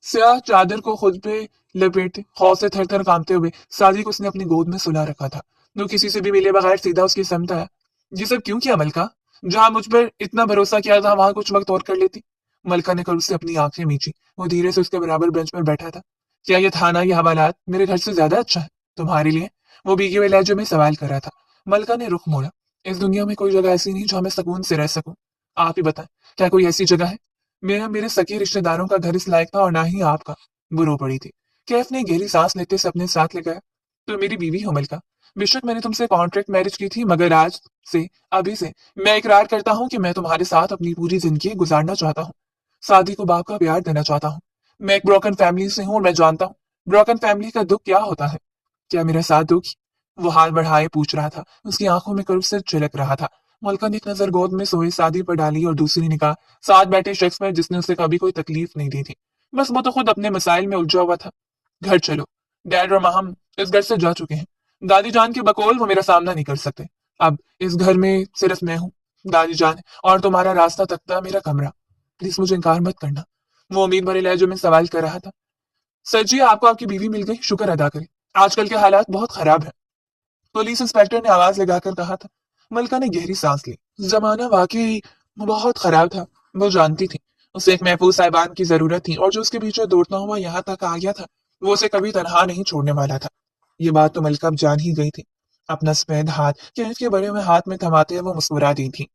स्याह चादर को खुद पे लपेटे खौफ से थर थर कांपते हुए साजिद को उसने अपनी गोद में सुला रखा था। वो किसी से भी मिले बगैर सीधा उसकी समत आया। ये सब क्यों किया मलका? जहां मुझ पर इतना भरोसा किया था वहां कुछ वक्त और कर लेती। मलका ने कर उससे अपनी आंखें मींची। वो धीरे से उसके बराबर बेंच पर बैठा था। क्या ये थाना, ये हवालात मेरे घर से ज्यादा अच्छा है तुम्हारे लिए? वो भीगे हुए लहजे में सवाल कर रहा था। मलका ने रुख मोड़ा। इस दुनिया में कोई जगह ऐसी नहीं जहां मैं सुकून से रह सकूं। आप ही बताएं, क्या कोई ऐसी जगह है? मेरा मेरे सके रिश्तेदारों का घर इस लायक था और ना ही आपका। वो रो पड़ी थी। कैफ ने गहरी सांस लेते से अपने साथ लगाया। तो मेरी बीवी हो मलका। बेशक मैंने तुमसे कॉन्ट्रैक्ट मैरिज की थी, मगर आज से, अभी से मैं इकरार करता हूँ कि मैं तुम्हारे साथ अपनी पूरी जिंदगी गुजारना चाहता हूँ। शादी को बाप का प्यार देना चाहता हूँ। मैं एक ब्रोकन फैमिली से हूँ और मैं जानता हूँ ब्रोकन फैमिली का दुख क्या होता है। क्या मेरा साथ दोगी? वो हाथ बढ़ाए पूछ रहा था। उसकी आंखों में कर्व से झलक रहा था। मलका ने एक नजर गोद में सोए शादी पर डाली और दूसरी निगाह साथ बैठे शख्स पर जिसने उसे कभी कोई तकलीफ नहीं दी थी। बस वो तो खुद अपने मसाइल में उलझा हुआ था। घर चलो। डैड और माँ हम इस घर से जा चुके हैं। दादी जान के बकौल वो मेरा सामना नहीं कर सकते। अब इस घर में सिर्फ मैं हूँ, दादी जान है, और तुम्हारा रास्ता तकता मेरा कमरा। प्लीज मुझे इनकार मत करना। वो उम्मीद भरे लहजे में सवाल कर रहा था। सर जी, आपको आपकी बीवी मिल गई, शुक्र अदा करें। आजकल के हालात बहुत खराब है, पुलिस इंस्पेक्टर ने आवाज लगाकर कहा था। मलका ने गहरी सांस ली। जमाना वाकई बहुत खराब था। वो जानती थी उसे एक महफूज साहिबान की जरूरत थी, और जो उसके पीछे दौड़ता हुआ यहाँ तक आ गया था वो उसे कभी तनहा नहीं छोड़ने वाला था। ये बात तो मलका अब जान ही गई थी। अपना सफेद हाथ कैफ के बड़े हुए हाथ में थमाते हुए वो मुस्कुरा दी थी।